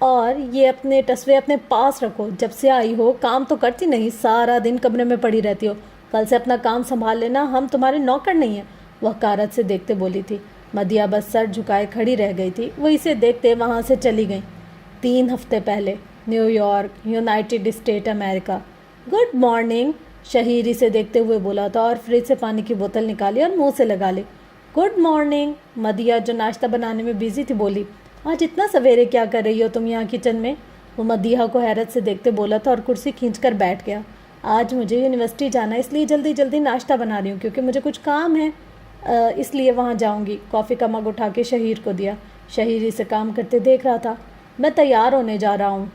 اور یہ اپنے ٹسوے اپنے پاس رکھو، جب سے آئی ہو کام تو کرتی نہیں، سارا دن کمرے میں پڑی رہتی ہو، کل سے اپنا کام سنبھال لینا، ہم تمہارے نوکر نہیں ہیں، وہ حقارت سے دیکھتے بولی تھی۔ مدیحہ بس سر جھکائے کھڑی رہ گئی تھی، وہ اسے دیکھتے وہاں سے چلی گئیں۔ 3 ہفتے پہلے نیو یارک، یونائٹڈ اسٹیٹ امریکہ۔ گڈ مارننگ، شہیر اسے دیکھتے ہوئے بولا تھا اور فریج سے پانی کی بوتل نکالی اور منہ سے لگا لی۔ گڈ مارننگ، مدیحہ جو ناشتہ بنانے میں بیزی تھی بولی۔ آج اتنا سویرے کیا کر رہی ہو تم یہاں کچن میں؟ وہ مدیحہ کو حیرت سے دیکھتے بولا تھا اور کرسی کھینچ کر بیٹھ گیا۔ آج مجھے یونیورسٹی جانا ہے، اس لیے جلدی جلدی ناشتہ بنا رہی ہوں کیونکہ مجھے کچھ کام ہے، اس لیے وہاں جاؤں گی۔ کافی کا مگ اٹھا کے شہیر کو دیا۔ شہیر اسے کام کرتے دیکھ رہا تھا۔ میں تیار ہونے جا رہا ہوں۔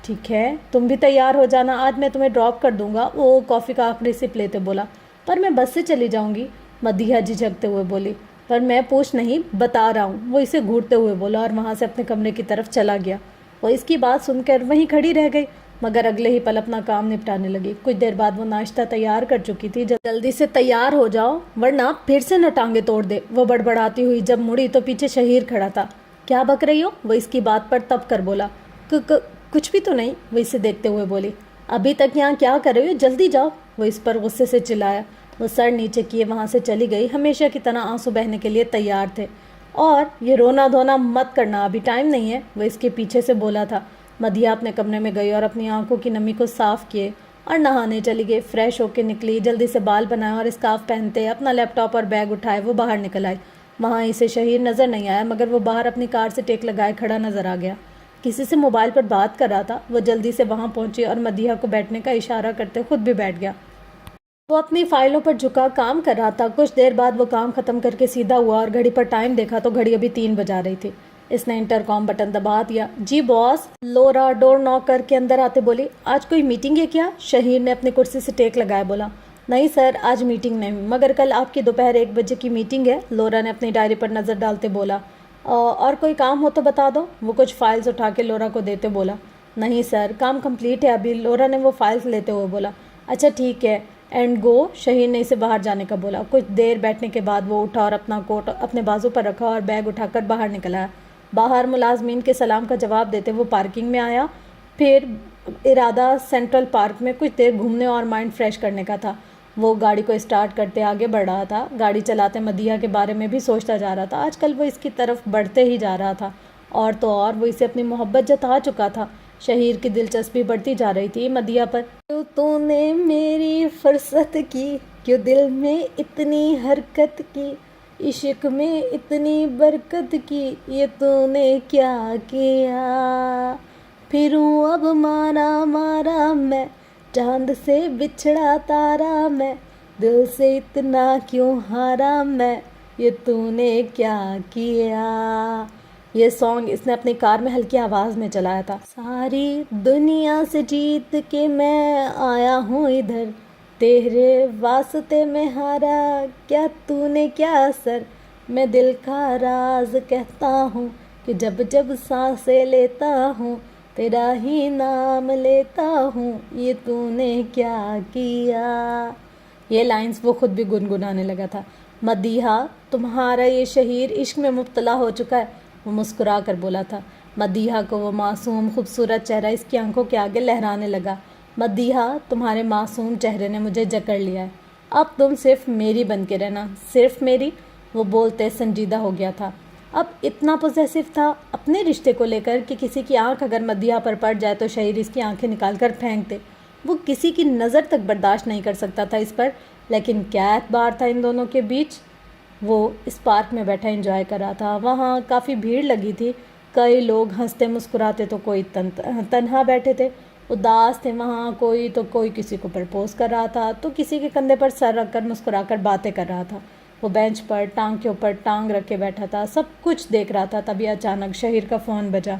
ٹھیک ہے، تم بھی تیار ہو جانا، آج میں تمہیں ڈراپ کر دوں گا، وہ کافی کا آخری سپ لیتے بولا۔ پر میں بس سے چلی جاؤں گی، مدیحہ جھجکتے ہوئے بولی۔ پر میں پوچھ نہیں، بتا رہا ہوں، وہ اسے گھورتے ہوئے بولا اور وہاں سے اپنے کمرے کی طرف چلا گیا۔ وہ اس کی بات سن کر وہیں کھڑی رہ گئی، مگر اگلے ہی پل اپنا کام نپٹانے لگی۔ کچھ دیر بعد وہ ناشتہ تیار کر چکی تھی۔ جلدی سے تیار ہو جاؤ ورنہ پھر سے نہ ٹانگیں توڑ دے، وہ بڑبڑاتی ہوئی جب مڑی تو پیچھے شہیر کھڑا تھا۔ کیا بک رہی ہو؟ وہ اس کی بات پر تب کر بولا۔ کچھ بھی تو نہیں، وہ اسے دیکھتے ہوئے بولی۔ ابھی تک یہاں کیا کر رہی ہو؟ جلدی جاؤ، وہ اس پر غصے سے چلایا۔ وہ سر نیچے کیے وہاں سے چلی گئی، ہمیشہ کی طرح آنسو بہنے کے لیے تیار تھے۔ اور یہ رونا دھونا مت کرنا، ابھی ٹائم نہیں ہے، وہ اس کے پیچھے سے بولا تھا۔ مدیحہ اپنے کمرے میں گئی اور اپنی آنکھوں کی نمی کو صاف کیے اور نہانے چلی گئی۔ فریش ہو کے نکلی، جلدی سے بال بنائے اور اسکارف پہنتے اپنا لیپ ٹاپ اور بیگ اٹھائے وہ باہر نکل آئی۔ وہاں اسے شہیر نظر نہیں آیا، مگر وہ باہر اپنی کار سے ٹیک لگائے کھڑا نظر آ گیا، کسی سے موبائل پر بات کر رہا تھا۔ وہ جلدی سے وہاں پہنچی اور مدیحہ کو بیٹھنے کا اشارہ کرتے خود بھی بیٹھ گیا۔ وہ اپنی فائلوں پر جھکا کام کر رہا تھا۔ کچھ دیر بعد وہ کام ختم کر کے سیدھا ہوا اور گھڑی پر ٹائم دیکھا تو گھڑی ابھی 3 بجا رہی تھی۔ اس نے انٹر کام بٹن دبا دیا۔ جی باس، لورا ڈور ناک کر کے اندر آتے بولی۔ آج کوئی میٹنگ ہے کیا؟ شہیر نے اپنی کرسی سے ٹیک لگایا بولا۔ نہیں سر، آج میٹنگ نہیں، مگر کل آپ کی دوپہر 1 بجے کی میٹنگ ہے، لورا نے اپنی ڈائری پر نظر ڈالتے بولا۔ اور کوئی کام ہو تو بتا دو، وہ کچھ فائلز اٹھا کے لورا کو دیتے بولا۔ نہیں سر، کام کمپلیٹ ہے ابھی، لورا نے وہ فائلز لیتے ہوئے بولا۔ اچھا ٹھیک ہے، اینڈ گو، شہیر نے اسے باہر جانے کا بولا۔ کچھ دیر بیٹھنے کے بعد وہ اٹھا اور اپنا کوٹ اپنے بازو پر رکھا اور بیگ اٹھا کر باہر نکل آیا۔ باہر ملازمین کے سلام کا جواب دیتے وہ پارکنگ میں آیا، پھر ارادہ سینٹرل پارک میں کچھ دیر گھومنے اور مائنڈ فریش کرنے کا تھا۔ وہ گاڑی کو اسٹارٹ کرتے آگے بڑھ رہا تھا، گاڑی چلاتے مدیحہ کے بارے میں بھی سوچتا جا رہا تھا۔ آج کل وہ اس کی طرف بڑھتے ہی جا رہا تھا، اور تو اور وہ اسے اپنی محبت جتا چکا تھا۔ شہیر کی دلچسپی بڑھتی جا رہی تھی مدیحہ پر۔ کیوں تو نے میری فرصت کی، کیوں دل میں اتنی حرکت کی، عشق میں اتنی برکت کی، یہ تو نے کیا کیا، پھروں اب مارا مارا میں، چاند سے بچھڑا تارا میں، دل سے اتنا کیوں ہارا میں، یہ تو نے کیا کیا۔ یہ سانگ اس نے اپنی کار میں ہلکی آواز میں چلایا تھا۔ ساری دنیا سے جیت کے میں آیا ہوں ادھر، تیرے واسطے میں ہارا، کیا تو نے کیا اثر، میں دل کا راز کہتا ہوں کہ جب جب سانسیں لیتا ہوں تیرا ہی نام لیتا ہوں، یہ تو نے کیا کیا۔ یہ لائنز وہ خود بھی گنگنانے لگا تھا۔ مدیحہ، تمہارا یہ شہیر عشق میں مبتلا ہو چکا ہے، وہ مسکرا کر بولا تھا۔ مدیحہ کو وہ معصوم خوبصورت چہرہ اس کی آنکھوں کے آگے لہرانے لگا۔ مدیحہ، تمہارے معصوم چہرے نے مجھے جکڑ لیا ہے، اب تم صرف میری بن کے رہنا۔ صرف میری؟ وہ بولتے سنجیدہ ہو گیا تھا، اب اتنا پوزیسو تھا اپنے رشتے کو لے کر کہ کسی کی آنکھ اگر مدیحہ پر پڑ جائے تو شہیر اس کی آنکھیں نکال کر پھینک دے۔ وہ کسی کی نظر تک برداشت نہیں کر سکتا تھا اس پر، لیکن کیا اعتبار تھا ان دونوں کے بیچ۔ وہ اس پارک میں بیٹھا انجوائے کر رہا تھا، وہاں کافی بھیڑ لگی تھی، کئی لوگ ہنستے مسکراتے تو کوئی تنہا بیٹھے تھے، اداس تھے، وہاں کوئی کسی کو پرپوز کر رہا تھا تو کسی کے کندھے پر سر رکھ کر مسکرا کر باتیں کر رہا تھا۔ وہ بینچ پر ٹانگ کے اوپر ٹانگ رکھ کے بیٹھا تھا، سب کچھ دیکھ رہا تھا۔ تبھی اچانک شہیر کا فون بجا۔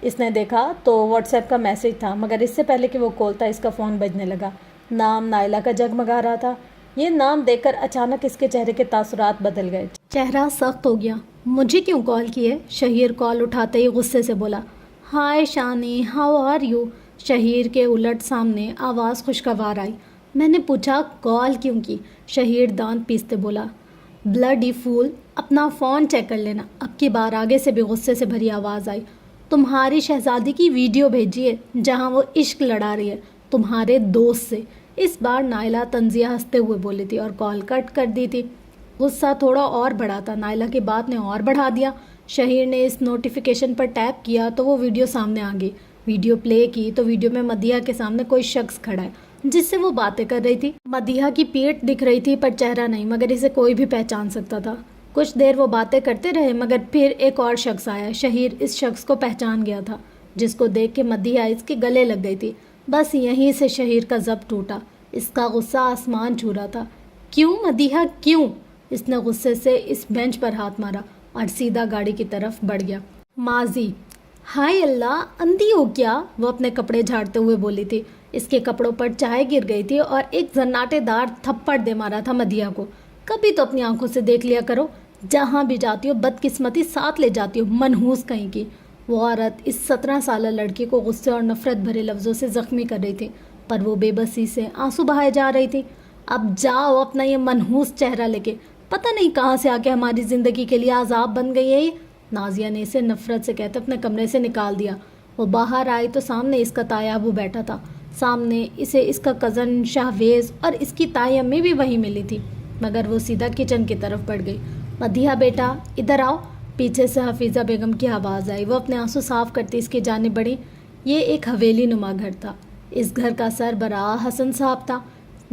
اس نے دیکھا تو واٹس ایپ کا میسج تھا، مگر اس سے پہلے کہ وہ کھولتا اس کا فون بجنے لگا۔ نام نائلہ کا جگمگا رہا تھا۔ یہ نام دیکھ کر اچانک اس کے چہرے کے تاثرات بدل گئے، چہرہ سخت ہو گیا۔ مجھے کیوں کال کی ہے؟ شہیر کال اٹھاتے ہی غصے سے بولا۔ ہائے شانی، ہاؤ آر یو؟ شہیر کے الٹ سامنے آواز خوشگوار آئی۔ میں نے پوچھا کال کیوں کی؟ شہیر دانت پیستے بولا۔ بلڈی فول، اپنا فون چیک کر لینا۔ اب کی بار آگے سے بھی غصے سے بھری آواز آئی۔ تمہاری شہزادی کی ویڈیو بھیجی ہے جہاں وہ عشق لڑا رہی ہے تمہارے دوست سے۔ اس بار نائلہ طنزیہ ہنستے ہوئے بولی تھی اور کال کٹ کر دی تھی۔ غصہ تھوڑا اور بڑھا تھا، نائلہ کی بات نے اور بڑھا دیا۔ شہیر نے اس نوٹیفیکیشن پر ٹیپ کیا تو وہ ویڈیو سامنے آ گئی۔ ویڈیو پلے کی تو ویڈیو میں مدیحہ کے سامنے کوئی شخص کھڑا ہے جس سے وہ باتیں کر رہی تھی۔ مدیحہ کی پیٹھ دکھ رہی تھی پر چہرہ نہیں، مگر اسے کوئی بھی پہچان سکتا تھا۔ کچھ دیر وہ باتیں کرتے رہے مگر پھر ایک اور شخص آیا۔ شہیر اس شخص کو پہچان گیا تھا جس کو دیکھ کے مدیحہ اس کے گلے لگ گئی تھی۔ بس یہیں سے شہیر کا ضبط ٹوٹا، اس کا غصہ آسمان چھو رہا تھا۔ کیوں مدیحہ کیوں؟ اس نے غصے سے اس بینچ پر ہاتھ مارا اور سیدھا گاڑی کی طرف بڑھ گیا۔ ماضی، ہائے اللہ، اندھی ہو کیا؟ وہ اپنے کپڑے جھاڑتے ہوئے بولی تھی۔ اس کے کپڑوں پر چائے گر گئی تھی اور ایک زناٹے دار تھپڑ دے مارا تھا مدیحہ کو۔ کبھی تو اپنی آنکھوں سے دیکھ لیا کرو، جہاں بھی جاتی ہو بدقسمتی ساتھ لے جاتی ہو، منحوس کہیں کی۔ وہ عورت اس 17 سالہ لڑکی کو غصے اور نفرت بھرے لفظوں سے زخمی کر رہی تھی، پر وہ بے بسی سے آنسو بہائے جا رہی تھی۔ اب جاؤ اپنا یہ منحوس چہرہ لے کے، پتہ نہیں کہاں سے آ کے ہماری زندگی کے لیے عذاب بن گئی ہے یہ۔ نازیہ نے اسے نفرت سے کہتے اپنے کمرے سے نکال دیا۔ وہ باہر آئی تو سامنے اس کا تایا ابو بیٹھا تھا۔ سامنے اسے اس کا کزن شاہویز اور اس کی تائی امی بھی وہیں ملی تھی، مگر وہ سیدھا کچن کی طرف بڑھ گئی۔ مدیحہ بیٹا ادھر آؤ، پیچھے سے حفیظہ بیگم کی آواز آئی۔ وہ اپنے آنسو صاف کرتی اس کی جانب بڑھی۔ یہ ایک حویلی نما گھر تھا۔ اس گھر کا سربراہ حسن صاحب تھا،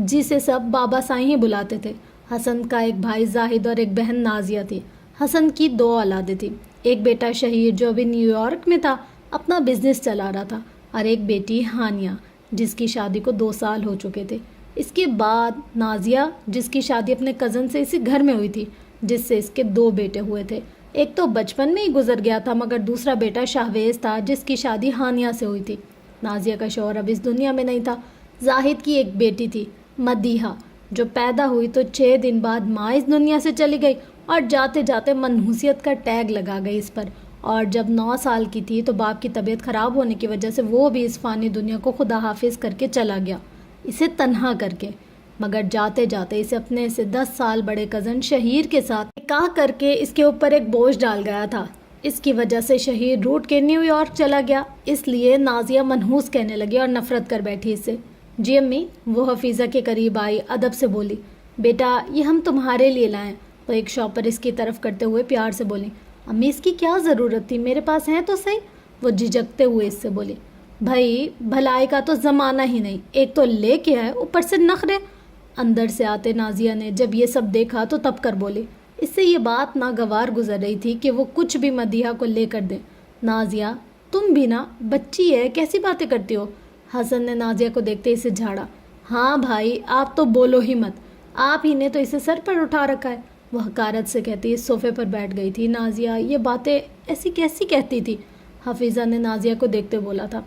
جسے سب بابا سائیں ہی بلاتے تھے۔ حسن کا ایک بھائی زاہد اور ایک بہن نازیہ تھی۔ حسن کی 2 اولادیں تھیں، ایک بیٹا شہیر جو ابھی نیو یارک میں تھا، اپنا بزنس چلا رہا تھا، اور ایک بیٹی ہانیہ جس کی شادی کو 2 سال ہو چکے تھے۔ اس کے بعد نازیہ جس کی شادی اپنے کزن سے اسی گھر میں ہوئی تھی، جس سے اس کے 2 بیٹے ہوئے تھے۔ ایک تو بچپن میں ہی گزر گیا تھا، مگر دوسرا بیٹا شاہویز تھا جس کی شادی ہانیہ سے ہوئی تھی۔ نازیہ کا شوہر اب اس دنیا میں نہیں تھا۔ زاہد کی ایک بیٹی تھی مدیحہ، جو پیدا ہوئی تو 6 دن بعد ماں اس دنیا سے چلی گئی اور جاتے جاتے منحوسیت کا ٹیگ لگا گئی اس پر۔ اور جب 9 سال کی تھی تو باپ کی طبیعت خراب ہونے کی وجہ سے وہ بھی اس فانی دنیا کو خدا حافظ کر کے چلا گیا، اسے تنہا کر کے۔ مگر جاتے جاتے اسے اپنے سے 10 سال بڑے کزن شہیر کے ساتھ نکاح کر کے اس کے اوپر ایک بوجھ ڈال گیا تھا۔ اس کی وجہ سے شہیر روٹ کے نیو یارک چلا گیا، اس لیے نازیہ منحوس کہنے لگی اور نفرت کر بیٹھی اس سے۔ جی امی، وہ حفیظہ کے قریب آئی، ادب سے بولی، بیٹا یہ ہم تمہارے لیے لائیں۔ وہ ایک شاپر اس کی طرف کرتے ہوئے پیار سے بولی، امی اس کی کیا ضرورت تھی، میرے پاس ہیں تو صحیح۔ وہ جھجکتے ہوئے اس سے بولی، بھائی بھلائی کا تو زمانہ ہی نہیں، ایک تو لے کے آئے اوپر سے نخرے۔ اندر سے آتے نازیہ نے جب یہ سب دیکھا تو تب کر بولی۔ اس سے یہ بات ناگوار گزر رہی تھی کہ وہ کچھ بھی مدیحہ کو لے کر دے۔ نازیہ تم بھی نا بچی ہے، کیسی باتیں کرتی ہو؟ حسن نے نازیہ کو دیکھتے اسے جھاڑا۔ ہاں بھائی آپ تو بولو ہی مت، آپ ہی نے تو اسے سر پر اٹھا رکھا ہے، وہ حقارت سے کہتی اس صوفے پر بیٹھ گئی تھی۔ نازیہ یہ باتیں ایسی کیسی کہتی تھی؟ حفیظہ نے نازیہ کو دیکھتے بولا تھا۔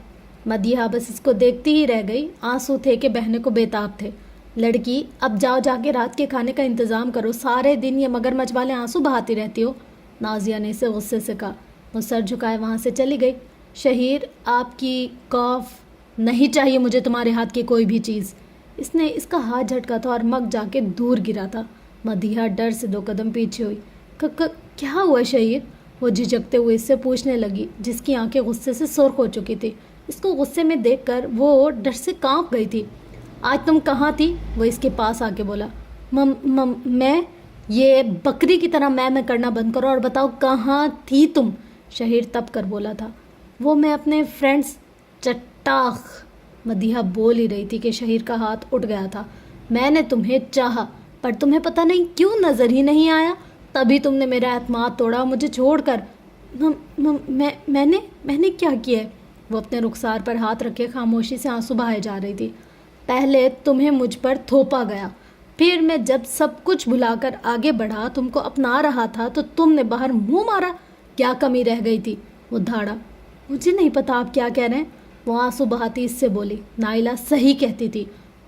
مدیحہ بس اس کو دیکھتی ہی رہ گئی، آنسو تھے کہ بہنے کو بےتاب تھے۔ لڑکی اب جاؤ جا کے رات کے کھانے کا انتظام کرو، سارے دن یہ مگرمچھ والے آنسو بہاتی رہتی ہو، نازیہ نے اسے غصے سے کہا۔ وہ سر جھکائے وہاں سے چلی گئی۔ شہیر آپ کی کاف نہیں چاہیے مجھے تمہارے ہاتھ کی کوئی بھی چیز۔ اس نے اس کا ہاتھ جھٹکا تھا اور مگ جا کے دور گرا تھا۔ مدیحہ ڈر سے 2 قدم پیچھے ہوئی۔ کیا ہوا شہیر؟ وہ جھجکتے ہوئے اس سے پوچھنے لگی، جس کی آنکھیں غصے سے سرخ ہو چکی تھی۔ اس کو غصے میں دیکھ کر وہ ڈر سے کانپ گئی تھی۔ آج تم کہاں تھی؟ وہ اس کے پاس آ کے بولا۔ میں یہ بکری کی طرح میں کرنا بند کرو اور بتاؤ کہاں تھی تم؟ شہیر تب کر بولا تھا۔ وہ میں اپنے فرینڈس چٹاخ۔ مدیحہ بول ہی رہی تھی کہ شہیر کا ہاتھ اٹھ گیا تھا۔ میں نے تمہیں چاہا پر تمہیں پتہ نہیں کیوں نظر ہی نہیں آیا، تبھی تم نے میرا اعتماد توڑا مجھے چھوڑ کر۔ میں نے کیا کیا ہے؟ وہ اپنے رخسار پر ہاتھ رکھے خاموشی سے آنسو بہائے جا رہی تھی۔ پہلے تمہیں مجھ پر تھوپا گیا، پھر میں جب سب کچھ بھلا کر آگے بڑھا، تم کو اپنا رہا تھا تو تم نے باہر منہ مارا، کیا کمی رہ گئی تھی؟ وہ دھاڑا۔ مجھے نہیں پتا آپ کیا کہہ رہے ہیں، وہ آنسو بہاتی اس سے بولی۔ نائلہ صحیح کہتی تھی،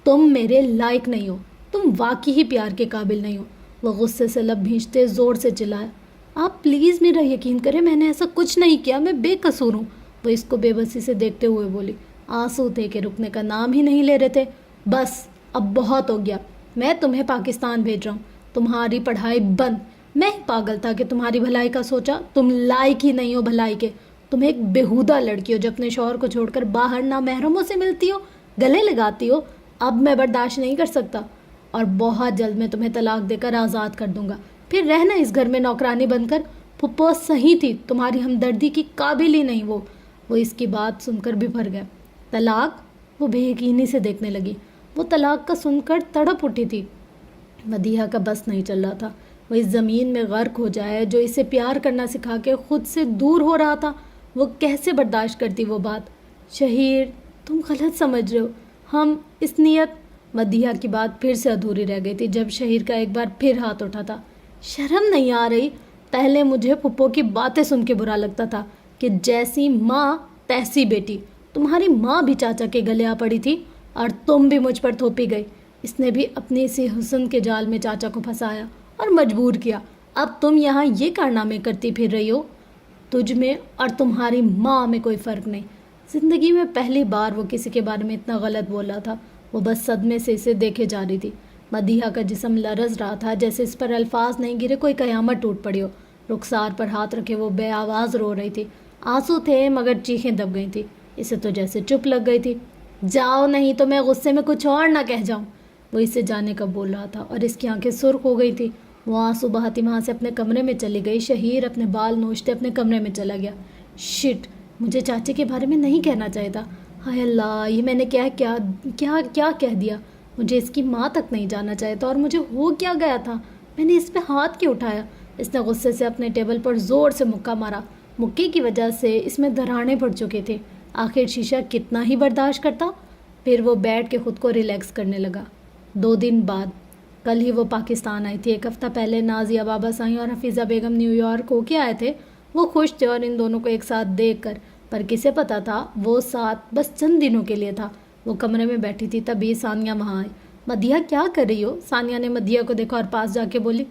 تم میرے لائق نہیں ہو، تم واقعی ہی پیار کے قابل نہیں ہو۔ وہ غصے سے لب بھینچتے زور سے چلایا۔ آپ پلیز میرا یقین کریں، میں نے ایسا کچھ نہیں کیا، میں بے قصور ہوں۔ وہ اس کو بے بسی سے دیکھتے ہوئے بولی۔ آنسو تھے کہ رکنے کا نام ہی نہیں لے رہے تھے۔ بس اب بہت ہو گیا، میں تمہیں پاکستان بھیج رہا ہوں، تمہاری پڑھائی بند۔ میں ہی پاگل تھا کہ تمہاری بھلائی کا سوچا، تم لائق ہی نہیں ہو بھلائی کے، تم ایک بیہودہ لڑکی ہو جو اپنے شوہر کو چھوڑ کر باہر نامحرموں سے ملتی ہو، گلے لگاتی ہو. اب میں برداشت نہیں کر سکتا اور بہت جلد میں تمہیں طلاق دے کر آزاد کر دوں گا. پھر رہنا اس گھر میں نوکرانی بن کر. پھپھو صحیح تھی، تمہاری ہمدردی کی قابل ہی نہیں وہ. وہ اس کی بات سن کر بھر گیا. طلاق؟ وہ بے یقینی سے دیکھنے لگی. وہ طلاق کا سن کر تڑپ اٹھی تھی. مدیحہ کا بس نہیں چل رہا تھا. وہ اس زمین میں غرق ہو جائے جو اسے پیار کرنا سکھا کے خود سے دور ہو رہا تھا. وہ کیسے برداشت کرتی وہ بات؟ شہیر، تم غلط سمجھ رہے ہو. ہم اس نیت. مدیحہ کی بات پھر سے ادھوری رہ گئی تھی جب شہیر کا ایک بار پھر ہاتھ اٹھا تھا. شرم نہیں آ رہی؟ پہلے مجھے پھپھو کی باتیں سن کے برا لگتا تھا کہ جیسی ماں تیسی بیٹی. تمہاری ماں بھی چاچا کے گلے آ پڑی تھی اور تم بھی مجھ پر تھوپی گئی. اس نے بھی اپنے اسی حسن کے جال میں چاچا کو پھنسایا اور مجبور کیا. اب تم یہاں یہ کارنامے کرتی پھر رہی ہو. تجھ میں اور تمہاری ماں میں کوئی فرق نہیں. زندگی میں پہلی بار وہ کسی کے بارے میں اتنا غلط بول رہا تھا. وہ بس صدمے سے اسے دیکھے جا رہی تھی. مدیحہ کا جسم لرز رہا تھا جیسے اس پر الفاظ نہیں گرے کوئی قیامت ٹوٹ پڑی ہو. رخسار پر ہاتھ رکھے وہ بے آواز رو رہی تھی. آنسو تھے مگر چیخیں دب گئی تھی. اسے تو جیسے چپ لگ گئی تھی. جاؤ نہیں تو میں غصے میں کچھ اور نہ کہہ جاؤں. وہ اسے جانے کا بول رہا تھا اور اس کی آنکھیں سرخ ہو گئی تھی. وہ آنسو بہاتی وہاں سے اپنے کمرے میں چلی گئی. شہیر اپنے بال نوچتے اپنے کمرے میں چلا گیا. شٹ، مجھے چاچے کے بارے میں نہیں کہنا چاہیے تھا. ہائے اللہ، یہ میں نے کیا کیا کیا کیا کہہ دیا. مجھے اس کی ماں تک نہیں جانا چاہیے تھا. اور مجھے ہو کیا گیا تھا؟ میں نے اس پہ ہاتھ کیوں اٹھایا؟ اس نے غصے سے اپنے ٹیبل پر زور سے مکہ مارا. مکے کی وجہ سے اس میں دراڑیں پڑ چکی تھیں. آخر شیشہ کتنا ہی برداشت کرتا. پھر وہ بیٹھ کے خود کو ریلیکس کرنے لگا. 2 دن بعد، کل ہی وہ پاکستان آئی تھی. 1 ہفتہ پہلے نازیہ بابا سائیں اور حفیظہ بیگم نیو یارک ہو کے آئے تھے. وہ خوش تھے اور ان دونوں کو ایک ساتھ دیکھ کر. پر کسے پتا تھا وہ ساتھ بس چند دنوں کے لیے تھا. وہ کمرے میں بیٹھی تھی تبھی ثانیہ وہاں آئی. مدیحہ کیا کر رہی ہو؟ ثانیہ نے مدیحہ کو دیکھا اور پاس جا کے بولی.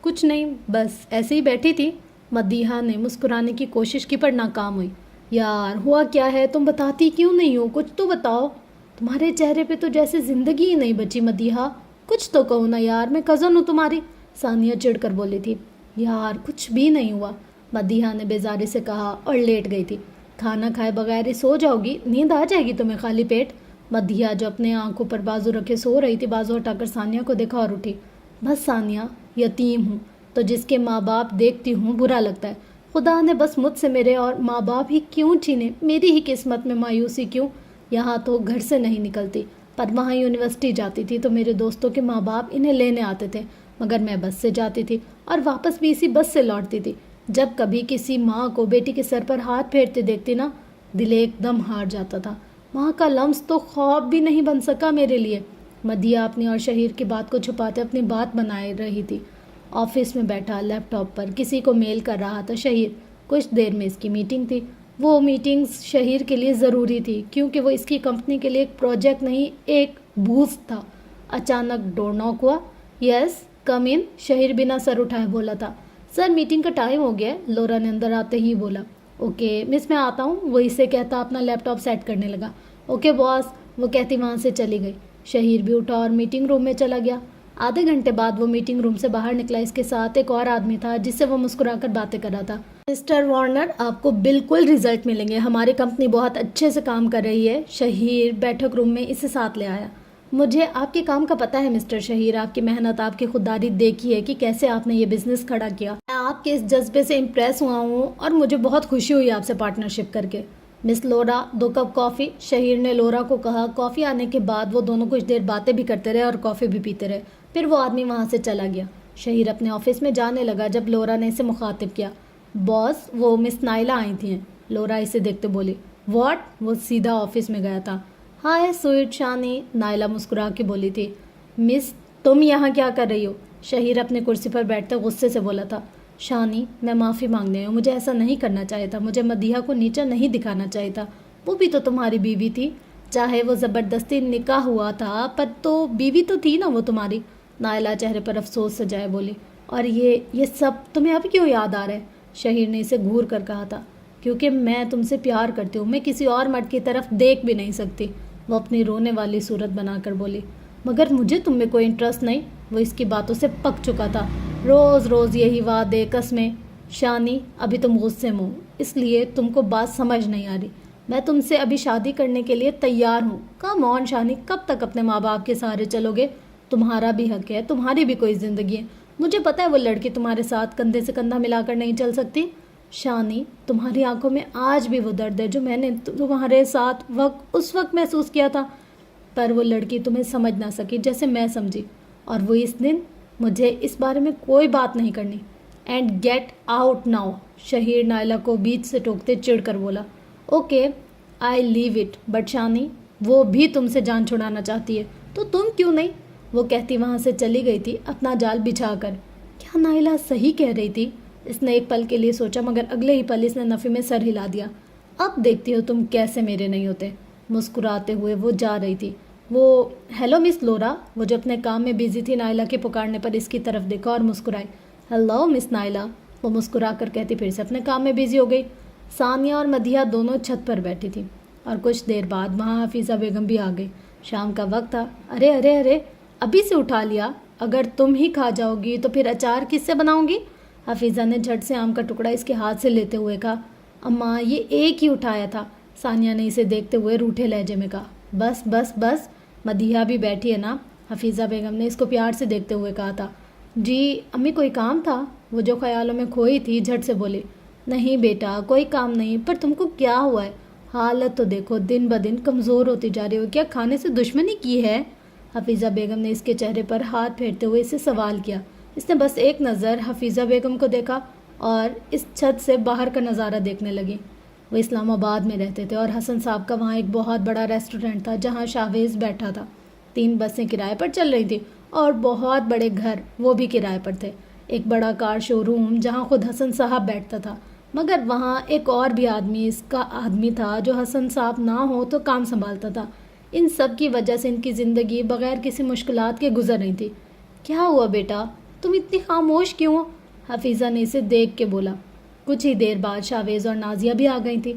کچھ نہیں، بس ایسے ہی بیٹھی تھی. مدیحہ نے مسکرانے کی کوشش کی پر ناکام ہوئی. یار ہوا کیا ہے؟ تم بتاتی کیوں نہیں ہو؟ کچھ تو بتاؤ. تمہارے چہرے پہ تو جیسے زندگی ہی نہیں بچی. مدیحہ کچھ تو کہو نا یار، میں کزن ہوں تمہاری. ثانیہ چڑ کر بولی تھی. یار کچھ بھی نہیں ہوا، مدیحہ نے بیزاری سے کہا اور لیٹ گئی تھی. کھانا کھائے بغیر ہی سو جاؤ گی؟ نیند آ جائے گی تمہیں خالی پیٹ؟ مدیحہ جو اپنے آنکھوں پر بازو رکھے سو رہی تھی بازو ہٹا کر ثانیہ کو دیکھا اور اٹھی. بس ثانیہ، یتیم ہوں تو جس کے ماں باپ دیکھتی ہوں برا لگتا ہے. خدا نے بس مجھ سے میرے اور ماں باپ ہی کیوں چھینے؟ میری ہی قسمت میں مایوسی کیوں؟ یہاں تو گھر سے نہیں نکلتی، پر وہاں یونیورسٹی جاتی تھی تو میرے دوستوں کے ماں باپ انہیں لینے آتے تھے، مگر میں بس سے جاتی تھی اور واپس بھی اسی بس سے لوٹتی تھی. جب کبھی کسی ماں کو بیٹی کے سر پر ہاتھ پھیرتے دیکھتی نا، دل ایک دم ہار جاتا تھا. وہاں کا لمس تو خواب بھی نہیں بن سکا میرے لیے. مدیحہ اپنی اور شہیر کی بات کو چھپاتے اپنی بات بنائے رہی تھی. آفس میں بیٹھا لیپ ٹاپ پر کسی کو میل کر رہا تھا شہیر. کچھ دیر میں اس کی میٹنگ تھی. وہ میٹنگ شہیر کے لیے ضروری تھی کیونکہ وہ اس کی کمپنی کے لیے ایک پروجیکٹ نہیں ایک بوسٹ تھا. اچانک ڈور ناک ہوا. یس کم ان. شہیر بنا سر اٹھائے بولا تھا. سر میٹنگ کا ٹائم ہو گیا. لورا نے اندر آتے ہی بولا. اوکے مس میں آتا ہوں. وہ اسے کہتا اپنا لیپ ٹاپ سیٹ کرنے لگا. اوکے باس، وہ کہتی وہاں سے چلی گئی. شہیر بھی اٹھا اور میٹنگ روم میں چلا گیا. آدھے گھنٹے بعد وہ میٹنگ روم سے باہر نکلا. اس کے ساتھ ایک اور آدمی تھا جس سے وہ مسکرا کر باتیں کر رہا تھا. مسٹر وارنر، آپ کو بالکل رزلٹ ملیں گے. ہماری کمپنی بہت اچھے سے کام کر رہی ہے. شہیر بیٹھک روم میں اسے ساتھ لے آیا. مجھے آپ کے کام کا پتہ ہے مسٹر شہیر. آپ کی محنت، آپ کی خودداری دیکھی ہے کہ کیسے آپ نے یہ بزنس کھڑا کیا. میں آپ کے اس جذبے سے امپریس ہوا ہوں اور مجھے بہت خوشی ہوئی آپ سے پارٹنرشپ کر کے. مس لورا، 2 کپ کافی. شہیر نے لورا کو کہا. کافی آنے کے بعد وہ دونوں کچھ دیر باتیں بھی کرتے رہے اور کافی بھی پیتے رہے. پھر وہ آدمی وہاں سے چلا گیا. شہیر اپنے آفس میں جانے لگا جب لورا نے اسے مخاطب کیا. باس، وہ مس نائلہ آئی تھیں. لورا اسے دیکھتے بولی. واٹ؟ وہ سیدھا آفس میں گیا تھا. ہائے سویٹ شانی، نائلہ مسکرا کے بولی تھی. مس تم یہاں کیا کر رہی ہو؟ شہیر اپنے کرسی پر بیٹھتے غصے سے بولا تھا. شانی، میں معافی مانگنے ہوں. مجھے ایسا نہیں کرنا چاہیے تھا. مجھے مدیحہ کو نیچا نہیں دکھانا چاہیے تھا. وہ بھی تو تمہاری بیوی تھی. چاہے وہ زبردستی نکاح ہوا تھا پر تو بیوی تو تھی نا وہ تمہاری. نائلہ چہرے پر افسوس سجائے بولی. اور یہ سب تمہیں اب کیوں یاد آ رہا ہے؟ شہیر نے اسے گھور کر کہا تھا. کیونکہ میں تم سے پیار کرتی ہوں. میں کسی اور مرد کی طرف دیکھ بھی نہیں سکتی. وہ اپنی رونے والی صورت بنا کر بولی. مگر مجھے تم میں کوئی انٹرسٹ نہیں. وہ اس کی باتوں سے پک چکا تھا. روز روز یہی وعدے قسمیں. شانی ابھی تم غصے میں ہو. اس لیے تم کو بات سمجھ نہیں آ رہی. میں تم سے ابھی شادی کرنے کے لیے تیار ہوں. کم آن شانی, کب تک اپنے ماں باپ کے سہارے چلو گے؟ تمہارا بھی حق ہے, تمہاری بھی کوئی زندگی ہے. مجھے پتا ہے وہ لڑکی تمہارے ساتھ کندھے سے کندھا ملا کر نہیں چل سکتی. شانی, تمہاری آنکھوں میں آج بھی وہ درد ہے جو میں نے تمہارے ساتھ اس وقت محسوس کیا تھا. پر وہ لڑکی تمہیں سمجھ نہ سکی جیسے میں سمجھی, اور وہ اس دن. مجھے اس بارے میں کوئی بات نہیں کرنی. And get out now. Shaheer Naila کو بیچ سے ٹوکتے چڑ کر بولا. Okay, I leave it, but Shani, وہ بھی تم سے جان چھڑانا چاہتی ہے تو تم کیوں نہیں؟ وہ کہتی وہاں سے چلی گئی تھی اپنا جال بچھا کر. کیا نائلہ صحیح کہہ رہی تھی؟ اس نے ایک پل کے لیے سوچا, مگر اگلے ہی پل اس نے نفی میں سر ہلا دیا. اب دیکھتی ہو تم کیسے میرے نہیں ہوتے. مسکراتے ہوئے وہ جا رہی تھی. وہ ہیلو مس لورا. وہ جو اپنے کام میں بیزی تھی نائلہ کے پکارنے پر اس کی طرف دیکھا اور مسکرائی. ہیلو مس نائلہ. وہ مسکرا کر کہتی پھر سے اپنے کام میں بیزی ہو گئی. ثانیہ اور مدیحہ دونوں چھت پر بیٹھی تھیں اور کچھ دیر بعد وہاں حفیظہ بیگم بھی آ گئی. شام کا وقت تھا. ارے ارے ارے, ابھی سے اٹھا لیا؟ اگر تم ہی کھا جاؤ گی تو پھر اچار کس سے بناؤں گی؟ حفیظہ نے جھٹ سے آم کا ٹکڑا اس کے ہاتھ سے لیتے ہوئے کہا. اماں, یہ ایک ہی اٹھایا تھا. ثانیہ نے اسے دیکھتے ہوئے روٹھے لہجے میں کہا. بس بس بس, مدیحہ بھی بیٹھی ہے نا؟ حفیظہ بیگم نے اس کو پیار سے دیکھتے ہوئے کہا تھا. جی امی, کوئی کام تھا؟ وہ جو خیالوں میں کھوئی تھی جھٹ سے بولی. نہیں بیٹا, کوئی کام نہیں, پر تم کو کیا ہوا ہے؟ حالت تو دیکھو, دن بدن کمزور ہوتی جا رہی ہو. کیا کھانے سے دشمنی کی ہے؟ حفیظہ بیگم نے اس کے چہرے پر ہاتھ پھیرتے ہوئے اسے سوال کیا. اس نے بس ایک نظر حفیظہ بیگم کو دیکھا اور اس چھت سے باہر کا نظارہ دیکھنے لگی. وہ اسلام آباد میں رہتے تھے اور حسن صاحب کا وہاں ایک بہت بڑا ریسٹورینٹ تھا جہاں شاویز بیٹھا تھا. 3 بسیں کرائے پر چل رہی تھی اور بہت بڑے گھر وہ بھی کرائے پر تھے. ایک بڑا کار شو روم جہاں خود حسن صاحب بیٹھتا تھا, مگر وہاں ایک اور بھی آدمی اس کا آدمی تھا جو حسن صاحب نہ ہو تو کام سنبھالتا تھا. ان سب کی وجہ سے ان کی زندگی بغیر کسی مشکلات کے گزر رہی تھی. کیا ہوا بیٹا, تم اتنی خاموش کیوں ہو؟ حفیظہ نے اسے دیکھ کے بولا. کچھ ہی دیر بعد شاویز اور نازیہ بھی آ گئی تھی.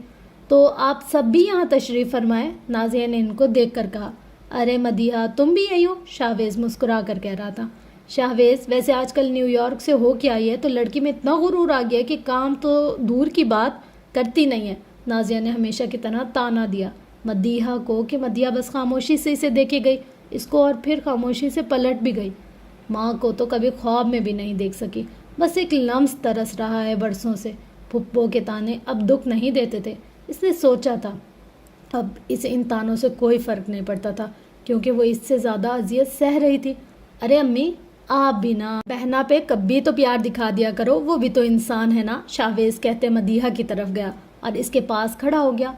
تو آپ سب بھی یہاں تشریف فرمائیں, نازیہ نے ان کو دیکھ کر کہا. ارے مدیحہ, تم بھی یہی ہو؟ شاویز مسکرا کر کہہ رہا تھا. شاویز, ویسے آج کل نیو یارک سے ہو کے آئی ہے تو لڑکی میں اتنا غرور آ گیا کہ کام تو دور کی بات کرتی نہیں ہے. نازیہ نے ہمیشہ کی طرح تانا دیا مدیحہ کو کہ مدیحہ بس خاموشی سے اسے دیکھے گئی, اس کو, اور پھر خاموشی سے پلٹ بھی گئی. ماں کو تو کبھی خواب میں بھی نہیں دیکھ سکی, بس ایک لمس ترس رہا ہے برسوں سے. پھپھو کے تانے اب دکھ نہیں دیتے تھے, اس نے سوچا تھا. اب اسے ان تانوں سے کوئی فرق نہیں پڑتا تھا کیونکہ وہ اس سے زیادہ اذیت سہ رہی تھی. ارے امی, آپ بھی نا بہنا پہ کبھی تو پیار دکھا دیا کرو, وہ بھی تو انسان ہے نا, شاویز کہتے مدیحہ کی طرف گیا اور اس کے پاس کھڑا ہو گیا.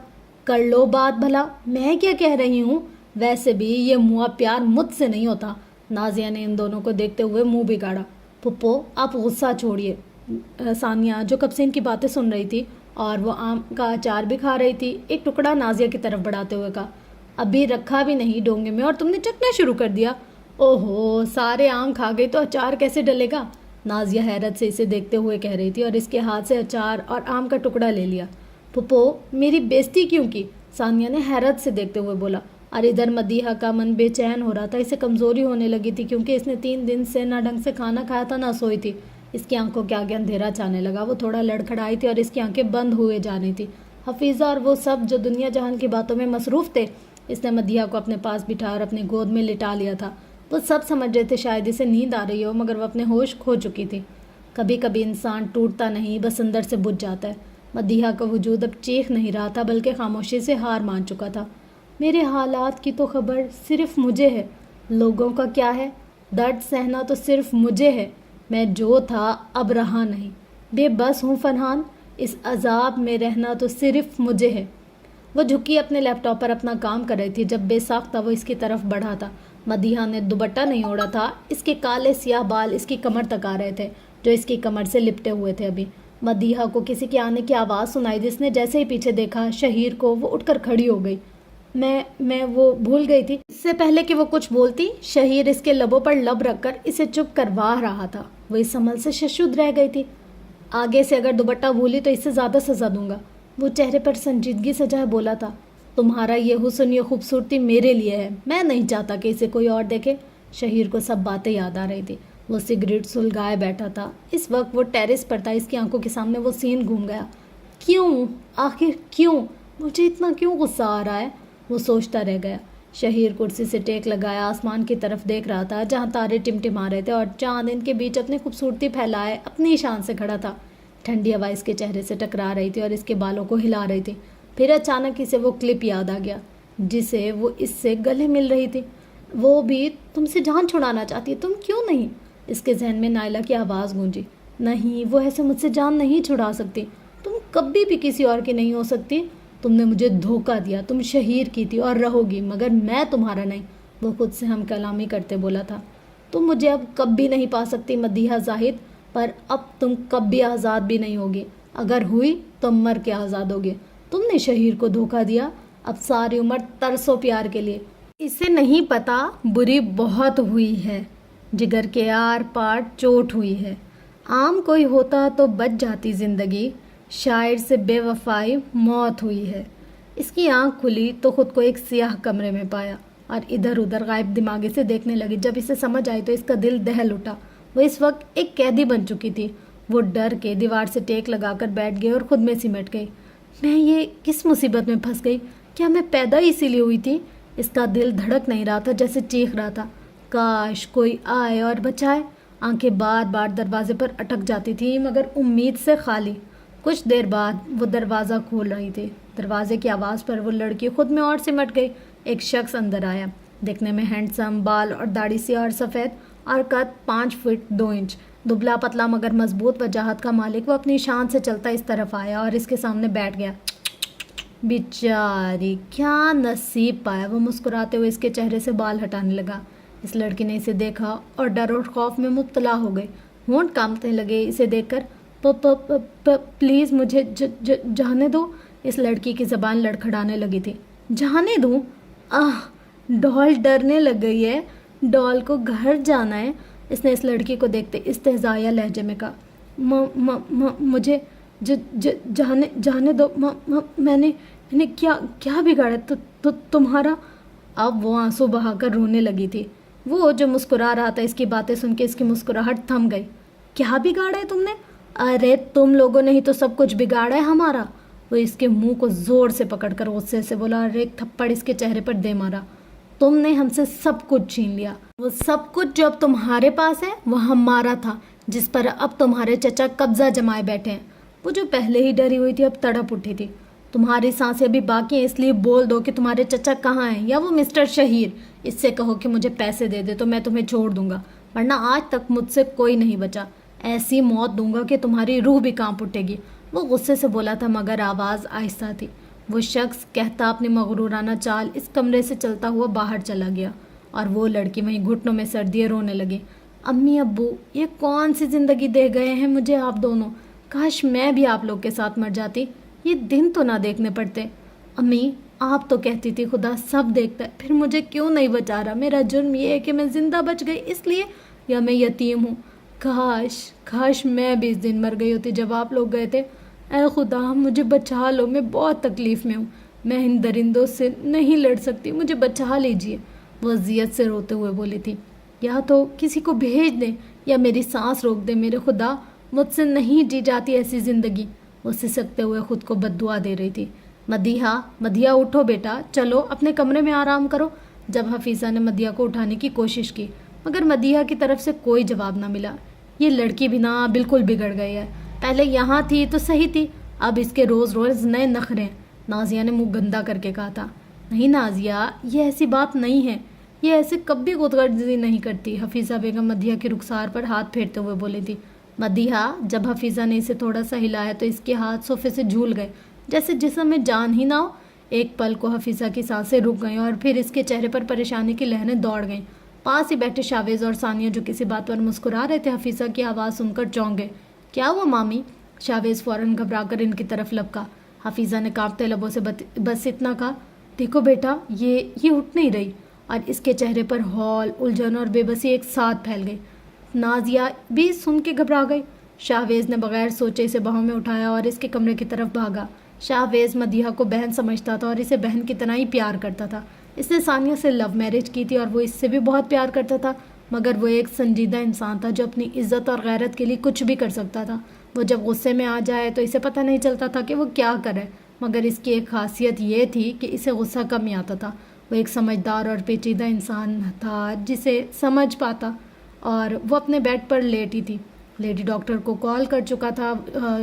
کر لو بات بھلا, میں کیا کہہ رہی ہوں؟ ویسے بھی یہ منہ پیار مجھ سے نہیں ہوتا. نازیہ نے ان دونوں کو دیکھتے ہوئے منہ بگاڑا. پھپھو, آپ غصہ چھوڑیے. ثانیہ جو کب سے ان کی باتیں سن رہی تھی اور وہ آم کا اچار بھی کھا رہی تھی, ایک ٹکڑا نازیہ کی طرف بڑھاتے ہوئے کہا. ابھی رکھا بھی نہیں ڈونگے میں اور تم نے چکنا شروع کر دیا. اوہو, سارے آم کھا گئی تو اچار کیسے ڈلے گا؟ نازیہ حیرت سے اسے دیکھتے ہوئے کہہ رہی تھی اور اس کے ہاتھ سے اچار اور آم کا ٹکڑا لے لیا. پھپھو, میری بےزتی کیوں کی؟ ثانیہ نے حیرت سے دیکھتے ہوئے بولا. اور ادھر مدیحہ کا من بے چین ہو رہا تھا, اسے کمزوری ہونے لگی تھی کیونکہ اس نے 3 دن سے نہ ڈھنگ سے کھانا کھایا تھا نہ سوئی تھی. اس کی آنکھوں کے آگے اندھیرا چھانے لگا, وہ تھوڑا لڑکھڑائی تھی اور اس کی آنکھیں بند ہوئے جا رہی تھی. حفیظہ اور وہ سب جو دنیا جہان کی باتوں میں مصروف تھے, اس نے مدیحہ کو اپنے پاس بٹھا اور اپنی گود میں لٹا لیا تھا. وہ سب سمجھ رہے تھے شاید اسے نیند آ رہی ہو, مگر وہ اپنے ہوش کھو چکی تھی. کبھی کبھی انسان ٹوٹتا نہیں, بس اندر سے بجھ جاتا ہے. مدیحہ کا وجود اب چیخ نہیں رہا تھا بلکہ خاموشی سے ہار مان چکا تھا. میرے حالات کی تو خبر صرف مجھے ہے, لوگوں کا کیا ہے؟ درد سہنا تو صرف مجھے ہے. میں جو تھا اب رہا نہیں, بے بس ہوں فرحان, اس عذاب میں رہنا تو صرف مجھے ہے. وہ جھکی اپنے لیپ ٹاپ پر اپنا کام کر رہی تھی جب بے ساختہ وہ اس کی طرف بڑھا تھا. مدیحہ نے دوپٹہ نہیں اوڑھا تھا, اس کے کالے سیاہ بال اس کی کمر تک آ رہے تھے جو اس کی کمر سے لپٹے ہوئے تھے. ابھی مدیحہ کو کسی کے آنے کی آواز سنائی, جس نے جیسے ہی پیچھے دیکھا شہیر کو, وہ اٹھ کر کھڑی ہو گئی. میں وہ بھول گئی تھی. اس سے پہلے کہ وہ کچھ بولتی, شہیر اس کے لبوں پر لب رکھ کر اسے چپ کروا رہا تھا. وہ اس عمل سے ششد رہ گئی تھی. آگے سے اگر دوپٹہ بھولی تو اس سے زیادہ سزا دوں گا. وہ چہرے پر سنجیدگی سجائے بولا تھا. تمہارا یہ حسن, یہ خوبصورتی میرے لیے ہے, میں نہیں چاہتا کہ اسے کوئی اور دیکھے. شہیر کو سب باتیں یاد آ رہی تھی. وہ سگریٹ سلگائے بیٹھا تھا. اس وقت وہ ٹیرس پر تھا, اس کی آنکھوں کے سامنے وہ سین گھوم گیا. کیوں؟ آخر کیوں؟ مجھے اتنا کیوں غصہ آ رہا ہے؟ وہ سوچتا رہ گیا۔ شہیر کرسی سے ٹیک لگایا آسمان کی طرف دیکھ رہا تھا جہاں تارے ٹمٹما رہے تھے اور چاند ان کے بیچ اپنی خوبصورتی پھیلائے اپنی شان سے کھڑا تھا۔ ٹھنڈی ہوا اس کے چہرے سے ٹکرا رہی تھی اور اس کے بالوں کو ہلا رہی تھی۔ پھر اچانک اسے وہ کلپ یاد آ گیا جسے وہ اس سے گلے مل رہی تھی۔ وہ بھی تم سے جان چھڑانا چاہتی ہے، تم کیوں نہیں؟ اس کے ذہن میں نائلہ کی آواز گونجی۔ نہیں، وہ ایسے مجھ سے جان نہیں چھڑا سکتی۔ تم کبھی بھی کسی اور کی نہیں ہو سکتی۔ تم نے مجھے دھوکہ دیا، تم شہیر کی تھی اور رہو گی، مگر میں تمہارا نہیں۔ وہ خود سے ہم کلامی کرتے بولا تھا۔ تم مجھے اب کبھی نہیں پا سکتی مدیحہ زاہد، پر اب تم کبھی آزاد بھی نہیں ہوگی۔ اگر ہوئی تو مر کے آزاد ہوگی۔ تم نے شہیر کو دھوکہ دیا، اب ساری عمر ترسو پیار کے لیے۔ اسے نہیں پتا بری بہت ہوئی ہے، جگر کے آر پار چوٹ ہوئی ہے۔ عام کوئی ہوتا تو بچ جاتی زندگی، شاعر سے بے وفائی موت ہوئی ہے۔ اس کی آنکھ کھلی تو خود کو ایک سیاہ کمرے میں پایا اور ادھر ادھر غائب دماغی سے دیکھنے لگی۔ جب اسے سمجھ آئی تو اس کا دل دہل اٹھا۔ وہ اس وقت ایک قیدی بن چکی تھی۔ وہ ڈر کے دیوار سے ٹیک لگا کر بیٹھ گئی اور خود میں سمٹ گئی۔ میں یہ کس مصیبت میں پھنس گئی؟ کیا میں پیدا اسی لیے ہوئی تھی؟ اس کا دل دھڑک نہیں رہا تھا، جیسے چیخ رہا تھا، کاش کوئی آئے اور بچائے۔ آنکھیں بار بار دروازے پر اٹک جاتی تھی مگر امید سے خالی۔ کچھ دیر بعد وہ دروازہ کھول رہی تھی۔ دروازے کی آواز پر وہ لڑکی خود میں اور سمٹ گئی۔ ایک شخص اندر آیا، دیکھنے میں ہینڈسم، بال اور داڑھی سیاہ اور سفید، اور قد 5 فٹ 2 انچ، دبلا پتلا مگر مضبوط وجاہت کا مالک۔ وہ اپنی شان سے چلتا اس طرف آیا اور اس کے سامنے بیٹھ گیا۔ بیچاری کیا نصیب پایا، وہ مسکراتے ہوئے اس کے چہرے سے بال ہٹانے لگا۔ اس لڑکی نے اسے دیکھا اور ڈر اور خوف میں مبتلا ہو گئی۔ ہونٹ کانپنے لگے اسے دیکھ کر۔ پلیز مجھے جانے دو۔ اس لڑکی کی زبان لڑکھڑانے لگی تھی۔ جانے دوں؟ ڈال ڈرنے لگ گئی ہے، ڈال کو گھر جانا ہے۔ اس نے اس لڑکی کو دیکھتے استہزائیہ لہجے میں کہا۔ مجھے جانے دو، میں نے کیا بگاڑا تمہارا؟ اب وہ آنسو بہا کر رونے لگی تھی۔ وہ جو مسکرا رہا تھا اس کی باتیں سن کے اس کی مسکراہٹ تھم گئی۔ کیا بگاڑا ہے تم نے؟ ارے تم لوگوں نے ہی تو سب کچھ بگاڑا ہے ہمارا۔ وہ اس کے منہ کو زور سے پکڑ کر غصے سے بولا اور ایک تھپڑ اس کے چہرے پر دے مارا۔ تم نے ہم سے سب کچھ چھین لیا۔ وہ سب کچھ جو اب تمہارے پاس ہے وہ ہمارا تھا، جس پر اب تمہارے چچا قبضہ جمائے بیٹھے ہیں۔ وہ جو پہلے ہی ڈری ہوئی تھی اب تڑپ اٹھی تھی۔ تمہاری سانسیں ابھی باقی ہیں، اس لیے بول دو کہ تمہارے چچا کہاں ہیں، یا وہ مسٹر شہیر۔ اس سے کہو کہ مجھے پیسے دے دے تو میں تمہیں چھوڑ دوں گا، ورنہ آج تک مجھ سے کوئی نہیں بچا۔ ایسی موت دوں گا کہ تمہاری روح بھی کانپ اٹھے گی۔ وہ غصے سے بولا تھا مگر آواز آہستہ تھی۔ وہ شخص کہتا اپنی مغرورانہ چال اس کمرے سے چلتا ہوا باہر چلا گیا اور وہ لڑکی وہیں گھٹنوں میں سر دیے رونے لگی۔ امی ابو، یہ کون سی زندگی دے گئے ہیں مجھے آپ دونوں؟ کاش میں بھی آپ لوگ کے ساتھ مر جاتی، یہ دن تو نہ دیکھنے پڑتے۔ امی، آپ تو کہتی تھی خدا سب دیکھتا ہے، پھر مجھے کیوں نہیں بچا رہا؟ میرا جرم یہ ہے کہ میں زندہ بچ گئی اس لیے، یا میں یتیم ہوں؟ کاش میں بھی اس دن مر گئی ہوتی جب آپ لوگ گئے تھے۔ اے خدا مجھے بچا لو، میں بہت تکلیف میں ہوں، میں ان درندوں سے نہیں لڑ سکتی، مجھے بچا لیجیے۔ وہ اذیت سے روتے ہوئے بولی تھی۔ یا تو کسی کو بھیج دیں یا میری سانس روک دیں میرے خدا، مجھ سے نہیں جی جاتی ایسی زندگی۔ وہ سسکتے ہوئے خود کو بد دعا دے رہی تھی۔ مدیحہ اٹھو بیٹا، چلو اپنے کمرے میں آرام کرو۔ جب حفیظہ نے مدیحہ کو اٹھانے کی کوشش کی مگر مدیحہ کی طرف سے کوئی جواب نہ ملا۔ یہ لڑکی بھی نہ بالکل بگڑ گئی ہے، پہلے یہاں تھی تو صحیح تھی، اب اس کے روز روز نئے نخرے ہیں۔ نازیہ نے منہ گندا کر کے کہا تھا۔ نہیں نازیہ، یہ ایسی بات نہیں ہے، یہ ایسے کبھی خود غرضی نہیں کرتی۔ حفیظہ بیگم مدیحہ کے رخسار پر ہاتھ پھیرتے ہوئے بولی تھی۔ مدیحہ، جب حفیظہ نے اسے تھوڑا سا ہلایا تو اس کے ہاتھ صوفے سے جھول گئے، جیسے جسم میں جان ہی نہ ہو۔ ایک پل کو حفیظہ کی سانسیں رک گئیں اور پھر اس کے چہرے پر پریشانی کی لہریں دوڑ گئیں۔ پاس ہی بیٹھے شاویز اور ثانیہ جو کسی بات پر مسکرا رہے تھے حفیظہ کی آواز سن کر چونک گئے۔ کیا ہوا مامی؟ شاویز فوراً گھبرا کر ان کی طرف لپکا۔ حفیظہ نے کانپتے لبوں سے بس اتنا کہا، دیکھو بیٹا، یہ اٹھ نہیں رہی، اور اس کے چہرے پر ہول، الجھن اور بے بسی ایک ساتھ پھیل گئی۔ نازیہ بھی سن کے گھبرا گئی۔ شاویز نے بغیر سوچے اسے باہوں میں اٹھایا اور اس کے کمرے کی طرف بھاگا۔ شاویز مدیحہ کو بہن سمجھتا تھا اور اسے بہن کی طرح ہی پیار کرتا تھا۔ اس نے ثانیہ سے لو میرج کی تھی اور وہ اس سے بھی بہت پیار کرتا تھا، مگر وہ ایک سنجیدہ انسان تھا جو اپنی عزت اور غیرت کے لیے کچھ بھی کر سکتا تھا۔ وہ جب غصے میں آ جائے تو اسے پتہ نہیں چلتا تھا کہ وہ کیا کرے، مگر اس کی ایک خاصیت یہ تھی کہ اسے غصہ کم ہی آتا تھا۔ وہ ایک سمجھدار اور پیچیدہ انسان تھا جسے سمجھ پاتا، اور وہ اپنے بیڈ پر لیٹی تھی۔ لیڈی ڈاکٹر کو کال کر چکا تھا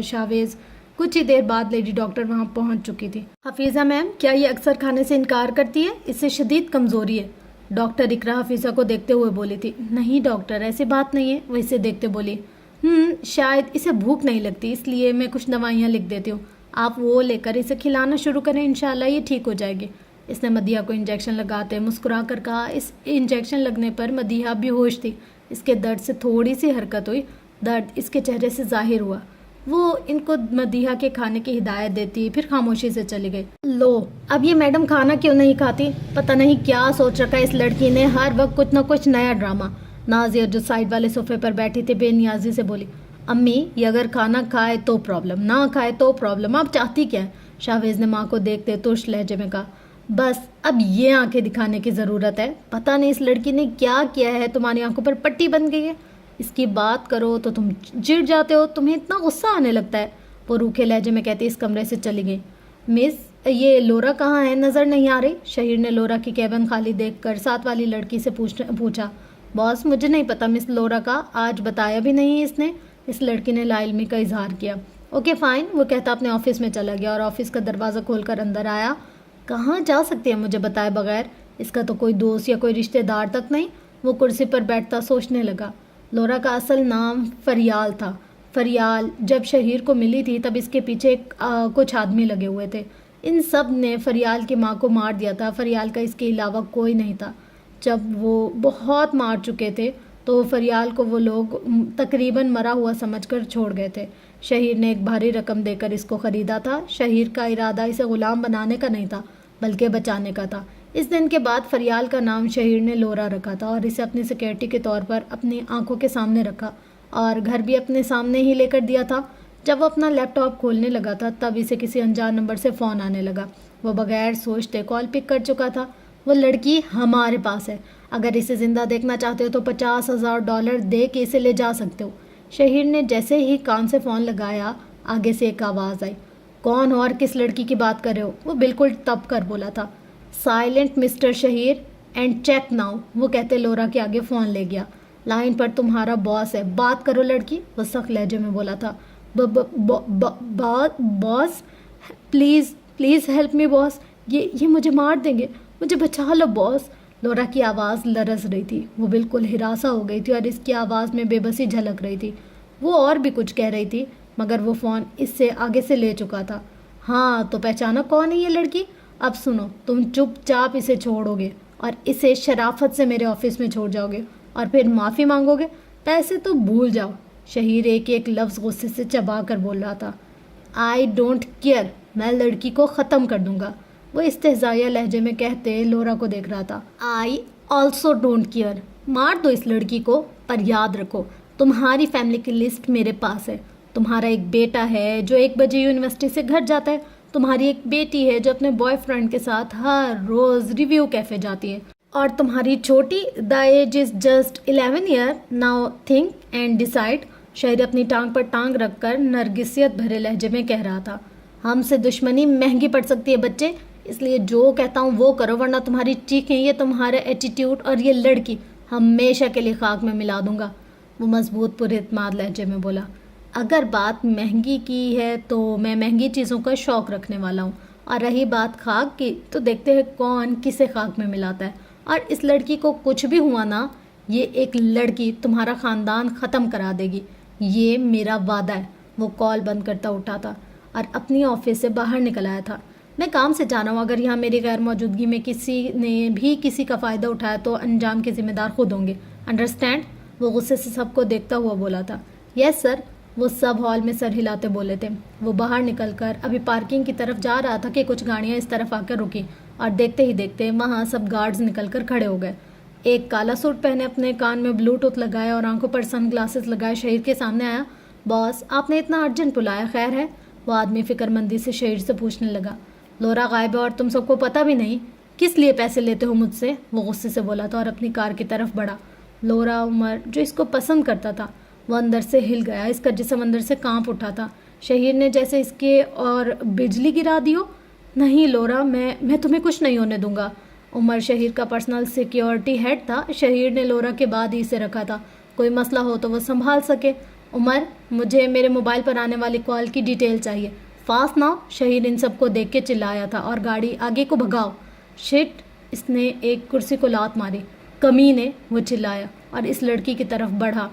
شاویز۔ کچھ ہی دیر بعد لیڈی ڈاکٹر وہاں پہنچ چکی تھی۔ حفیظہ میم، کیا یہ اکثر کھانے سے انکار کرتی ہے؟ اس سے شدید کمزوری ہے، ڈاکٹر اقرا حفیظہ کو دیکھتے ہوئے بولی تھی۔ نہیں ڈاکٹر، ایسی بات نہیں ہے، وہ اسے دیکھتے بولی۔ شاید اسے بھوک نہیں لگتی، اس لیے میں کچھ دوائیاں لکھ دیتی ہوں، آپ وہ لے کر اسے کھلانا شروع کریں، انشاءاللہ یہ ٹھیک ہو جائے گی۔ اس نے مدیحہ کو انجیکشن لگاتے مسکرا کر کہا۔ اس انجیکشن لگنے پر مدیحہ بے ہوش تھی۔ اس کے درد سے تھوڑی سی حرکت ہوئی، درد اس کے چہرے سے ظاہر ہوا۔ وہ ان کو مدیحہ کے کھانے کی ہدایت دیتی، پھر خاموشی سے چلی گئی۔ لو، اب یہ میڈم کھانا کیوں نہیں کھاتی؟ پتہ نہیں کیا سوچ رکھا ہے اس لڑکی نے، ہر وقت کچھ نہ کچھ نیا ڈرامہ۔ نازیہ جو سائڈ والے صوفے پر بیٹھی تھی بے نیازی سے بولی، امی یہ اگر کھانا کھائے تو پرابلم، نہ کھائے تو پرابلم، آپ چاہتی کیا ہے؟ شاویز نے ماں کو دیکھتے ترش لہجے میں کہا، بس اب یہ آنکھیں دکھانے کی ضرورت ہے، پتہ نہیں اس لڑکی نے کیا کیا ہے، تمہاری آنکھوں پر پٹی بن گئی ہے، اس کی بات کرو تو تم چڑ جاتے ہو، تمہیں اتنا غصہ آنے لگتا ہے، وہ روکھے لہجے میں کہتی اس کمرے سے چلی گئی۔ مس، یہ لورا کہاں ہے؟ نظر نہیں آ رہی؟ شہیر نے لورا کی کیبن خالی دیکھ کر ساتھ والی لڑکی سے پوچھا۔ باس مجھے نہیں پتا مس لورا کا، آج بتایا بھی نہیں اس نے، اس لڑکی نے لا علمی کا اظہار کیا۔ اوکے فائن، وہ کہتا اپنے آفس میں چلا گیا اور آفس کا دروازہ کھول کر اندر آیا۔ کہاں جا سکتی ہے مجھے بتائے بغیر؟ اس کا تو کوئی دوست یا کوئی رشتہ دار تک نہیں۔ وہ کرسی پر بیٹھتا سوچنے لگا۔ لورا کا اصل نام فریال تھا۔ فریال جب شہیر کو ملی تھی تب اس کے پیچھے کچھ آدمی لگے ہوئے تھے، ان سب نے فریال کی ماں کو مار دیا تھا۔ فریال کا اس کے علاوہ کوئی نہیں تھا۔ جب وہ بہت مار چکے تھے تو فریال کو وہ لوگ تقریباً مرا ہوا سمجھ کر چھوڑ گئے تھے۔ شہیر نے ایک بھاری رقم دے کر اس کو خریدا تھا۔ شہیر کا ارادہ اسے غلام بنانے کا نہیں تھا بلکہ بچانے کا تھا۔ اس دن کے بعد فریال کا نام شہیر نے لورا رکھا تھا اور اسے اپنی سیکورٹی کے طور پر اپنی آنکھوں کے سامنے رکھا اور گھر بھی اپنے سامنے ہی لے کر دیا تھا۔ جب وہ اپنا لیپ ٹاپ کھولنے لگا تھا تب اسے کسی انجان نمبر سے فون آنے لگا۔ وہ بغیر سوچتے کال پک کر چکا تھا۔ وہ لڑکی ہمارے پاس ہے، اگر اسے زندہ دیکھنا چاہتے ہو تو $50,000 دے کے اسے لے جا سکتے ہو۔ شہیر نے جیسے ہی کان سے فون لگایا آگے سے ایک آواز آئی، کون ہو اور کس لڑکی کی بات کر رہے ہو؟ وہ بالکل تپ کر بولا تھا، silent Mr Shaheer and check now. وہ کہتے لورا کے آگے فون لے گیا۔ لائن پر تمہارا باس ہے، بات کرو لڑکی، وہ سخت لہجے میں بولا تھا۔ باس پلیز پلیز ہیلپ می باس، یہ مجھے مار دیں گے، مجھے بچا لو باس۔ لورا کی آواز لرز رہی تھی، وہ بالکل ہراساں ہو گئی تھی اور اس کی آواز میں بے بسی جھلک رہی تھی۔ وہ اور بھی کچھ کہہ رہی تھی مگر وہ فون اس سے آگے سے لے چکا تھا۔ ہاں تو پہچانا کون ہے یہ لڑکی؟ اب سنو، تم چپ چاپ اسے چھوڑو گے اور اسے شرافت سے میرے آفس میں چھوڑ جاؤ گے اور پھر معافی مانگو گے، پیسے تو بھول جاؤ۔ شہیر ایک ایک لفظ غصے سے چبا کر بول رہا تھا۔ آئی ڈونٹ کیئر، میں لڑکی کو ختم کر دوں گا، وہ استہزائیہ لہجے میں کہتے لورا کو دیکھ رہا تھا۔ آئی آلسو ڈونٹ کیئر، مار دو اس لڑکی کو، پر یاد رکھو تمہاری فیملی کی لسٹ میرے پاس ہے۔ تمہارا ایک بیٹا ہے جو 1 بجے یونیورسٹی سے گھر جاتا ہے، تمہاری ایک بیٹی ہے جو اپنے بوائے فرینڈ کے ساتھ ہر روز ریویو کیفے جاتی ہے، اور تمہاری چھوٹی the age is just 11 year, now think and decide. شہر اپنی ٹانگ پر ٹانگ رکھ کر نرگسیت بھرے لہجے میں کہہ رہا تھا، ہم سے دشمنی مہنگی پڑ سکتی ہے بچے، اس لیے جو کہتا ہوں وہ کرو ورنہ تمہاری چیخیں، یہ تمہارا ایٹیٹیوڈ اور یہ لڑکی ہمیشہ کے لیے خاک میں ملا دوں گا۔ وہ مضبوط پر اعتماد لہجے میں بولا، اگر بات مہنگی کی ہے تو میں مہنگی چیزوں کا شوق رکھنے والا ہوں، اور رہی بات خاک کی تو دیکھتے ہیں کون کسے خاک میں ملاتا ہے، اور اس لڑکی کو کچھ بھی ہوا نا، یہ ایک لڑکی تمہارا خاندان ختم کرا دے گی، یہ میرا وعدہ ہے۔ وہ کال بند کرتا اٹھا تھا اور اپنی آفس سے باہر نکل آیا تھا۔ میں کام سے جانا ہوں، اگر یہاں میری غیر موجودگی میں کسی نے بھی کسی کا فائدہ اٹھایا تو انجام کے ذمہ دار خود ہوں گے، انڈرسٹینڈ؟ وہ غصے سے سب کو دیکھتا ہوا بولا تھا۔ یس سر، وہ سب ہال میں سر ہلاتے بولے تھے۔ وہ باہر نکل کر ابھی پارکنگ کی طرف جا رہا تھا کہ کچھ گاڑیاں اس طرف آ کر رکیں اور دیکھتے ہی دیکھتے وہاں سب گارڈز نکل کر کھڑے ہو گئے۔ ایک کالا سوٹ پہنے، اپنے کان میں بلوٹوتھ لگایا اور آنکھوں پر سن گلاسز لگائے شہیر کے سامنے آیا۔ باس آپ نے اتنا ارجنٹ بلایا، خیر ہے؟ وہ آدمی فکر مندی سے شہیر سے پوچھنے لگا۔ لورا غائب ہے اور تم سب کو پتہ بھی نہیں، کس لیے پیسے لیتے ہو مجھ سے؟ وہ غصے سے بولا تھا اور اپنی کار کی طرف بڑھا۔ لورا عمر جو اس کو پسند کرتا تھا وہ اندر سے ہل گیا، اس کا جسم اندر سے کانپ اٹھا تھا۔ شہیر نے جیسے اس کے اور بجلی گرا دی ہو۔ نہیں لورا، میں تمہیں کچھ نہیں ہونے دوں گا۔ عمر شہیر کا پرسنل سیکیورٹی ہیڈ تھا۔ شہیر نے لورا کے بعد ہی اسے رکھا تھا، کوئی مسئلہ ہو تو وہ سنبھال سکے۔ عمر، مجھے میرے موبائل پر آنے والی کال کی ڈیٹیل چاہیے، فاسٹ ناؤ۔ شہیر ان سب کو دیکھ کے چلایا تھا، اور گاڑی آگے کو بھگاؤ۔ شٹ! اس نے ایک کرسی کو لات ماری۔ کمینے! وہ چلایا اور اس لڑکی کی طرف بڑھا۔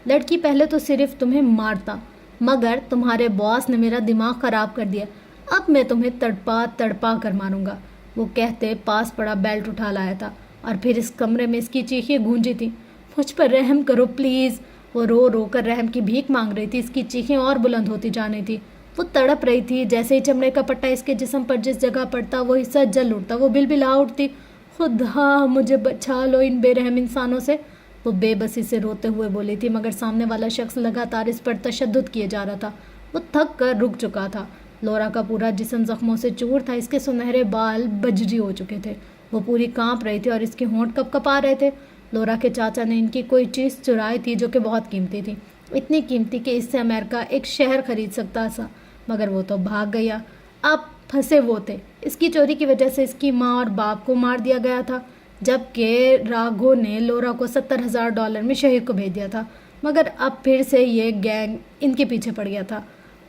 لڑکی پہلے تو صرف تمہیں مارتا، مگر تمہارے باس نے میرا دماغ خراب کر دیا، اب میں تمہیں تڑپا تڑپا کر ماروں گا۔ وہ کہتے پاس پڑا بیلٹ اٹھا لایا تھا، اور پھر اس کمرے میں اس کی چیخیں گونجی تھی، مجھ پر رحم کرو پلیز۔ وہ رو رو کر رحم کی بھیک مانگ رہی تھی، اس کی چیخیں اور بلند ہوتی جانی تھی۔ وہ تڑپ رہی تھی، جیسے ہی چمڑے کا پٹا اس کے جسم پر جس جگہ پڑتا وہ حصہ جل اٹھتا، وہ بلبلا اٹھتی، خدا مجھے بچا لو ان بے رحم انسانوں سے۔ وہ بے بسی سے روتے ہوئے بولی تھی، مگر سامنے والا شخص لگاتار اس پر تشدد کیے جا رہا تھا۔ وہ تھک کر رک چکا تھا۔ لورا کا پورا جسم زخموں سے چور تھا، اس کے سنہرے بال بجری ہو چکے تھے، وہ پوری کانپ رہی تھی اور اس کے ہونٹ کپ کپا رہے تھے۔ لورا کے چاچا نے ان کی کوئی چیز چرائی تھی جو کہ بہت قیمتی تھی، اتنی قیمتی کہ اس سے امریکہ ایک شہر خرید سکتا تھا، مگر وہ تو بھاگ گیا۔ اب پھنسے وہ تھے، اس کی چوری کی وجہ سے اس کی ماں اور باپ کو مار دیا گیا تھا، جبکہ راگھو نے لورا کو $70,000 میں شہر کو بھیج دیا تھا، مگر اب پھر سے یہ گینگ ان کے پیچھے پڑ گیا تھا۔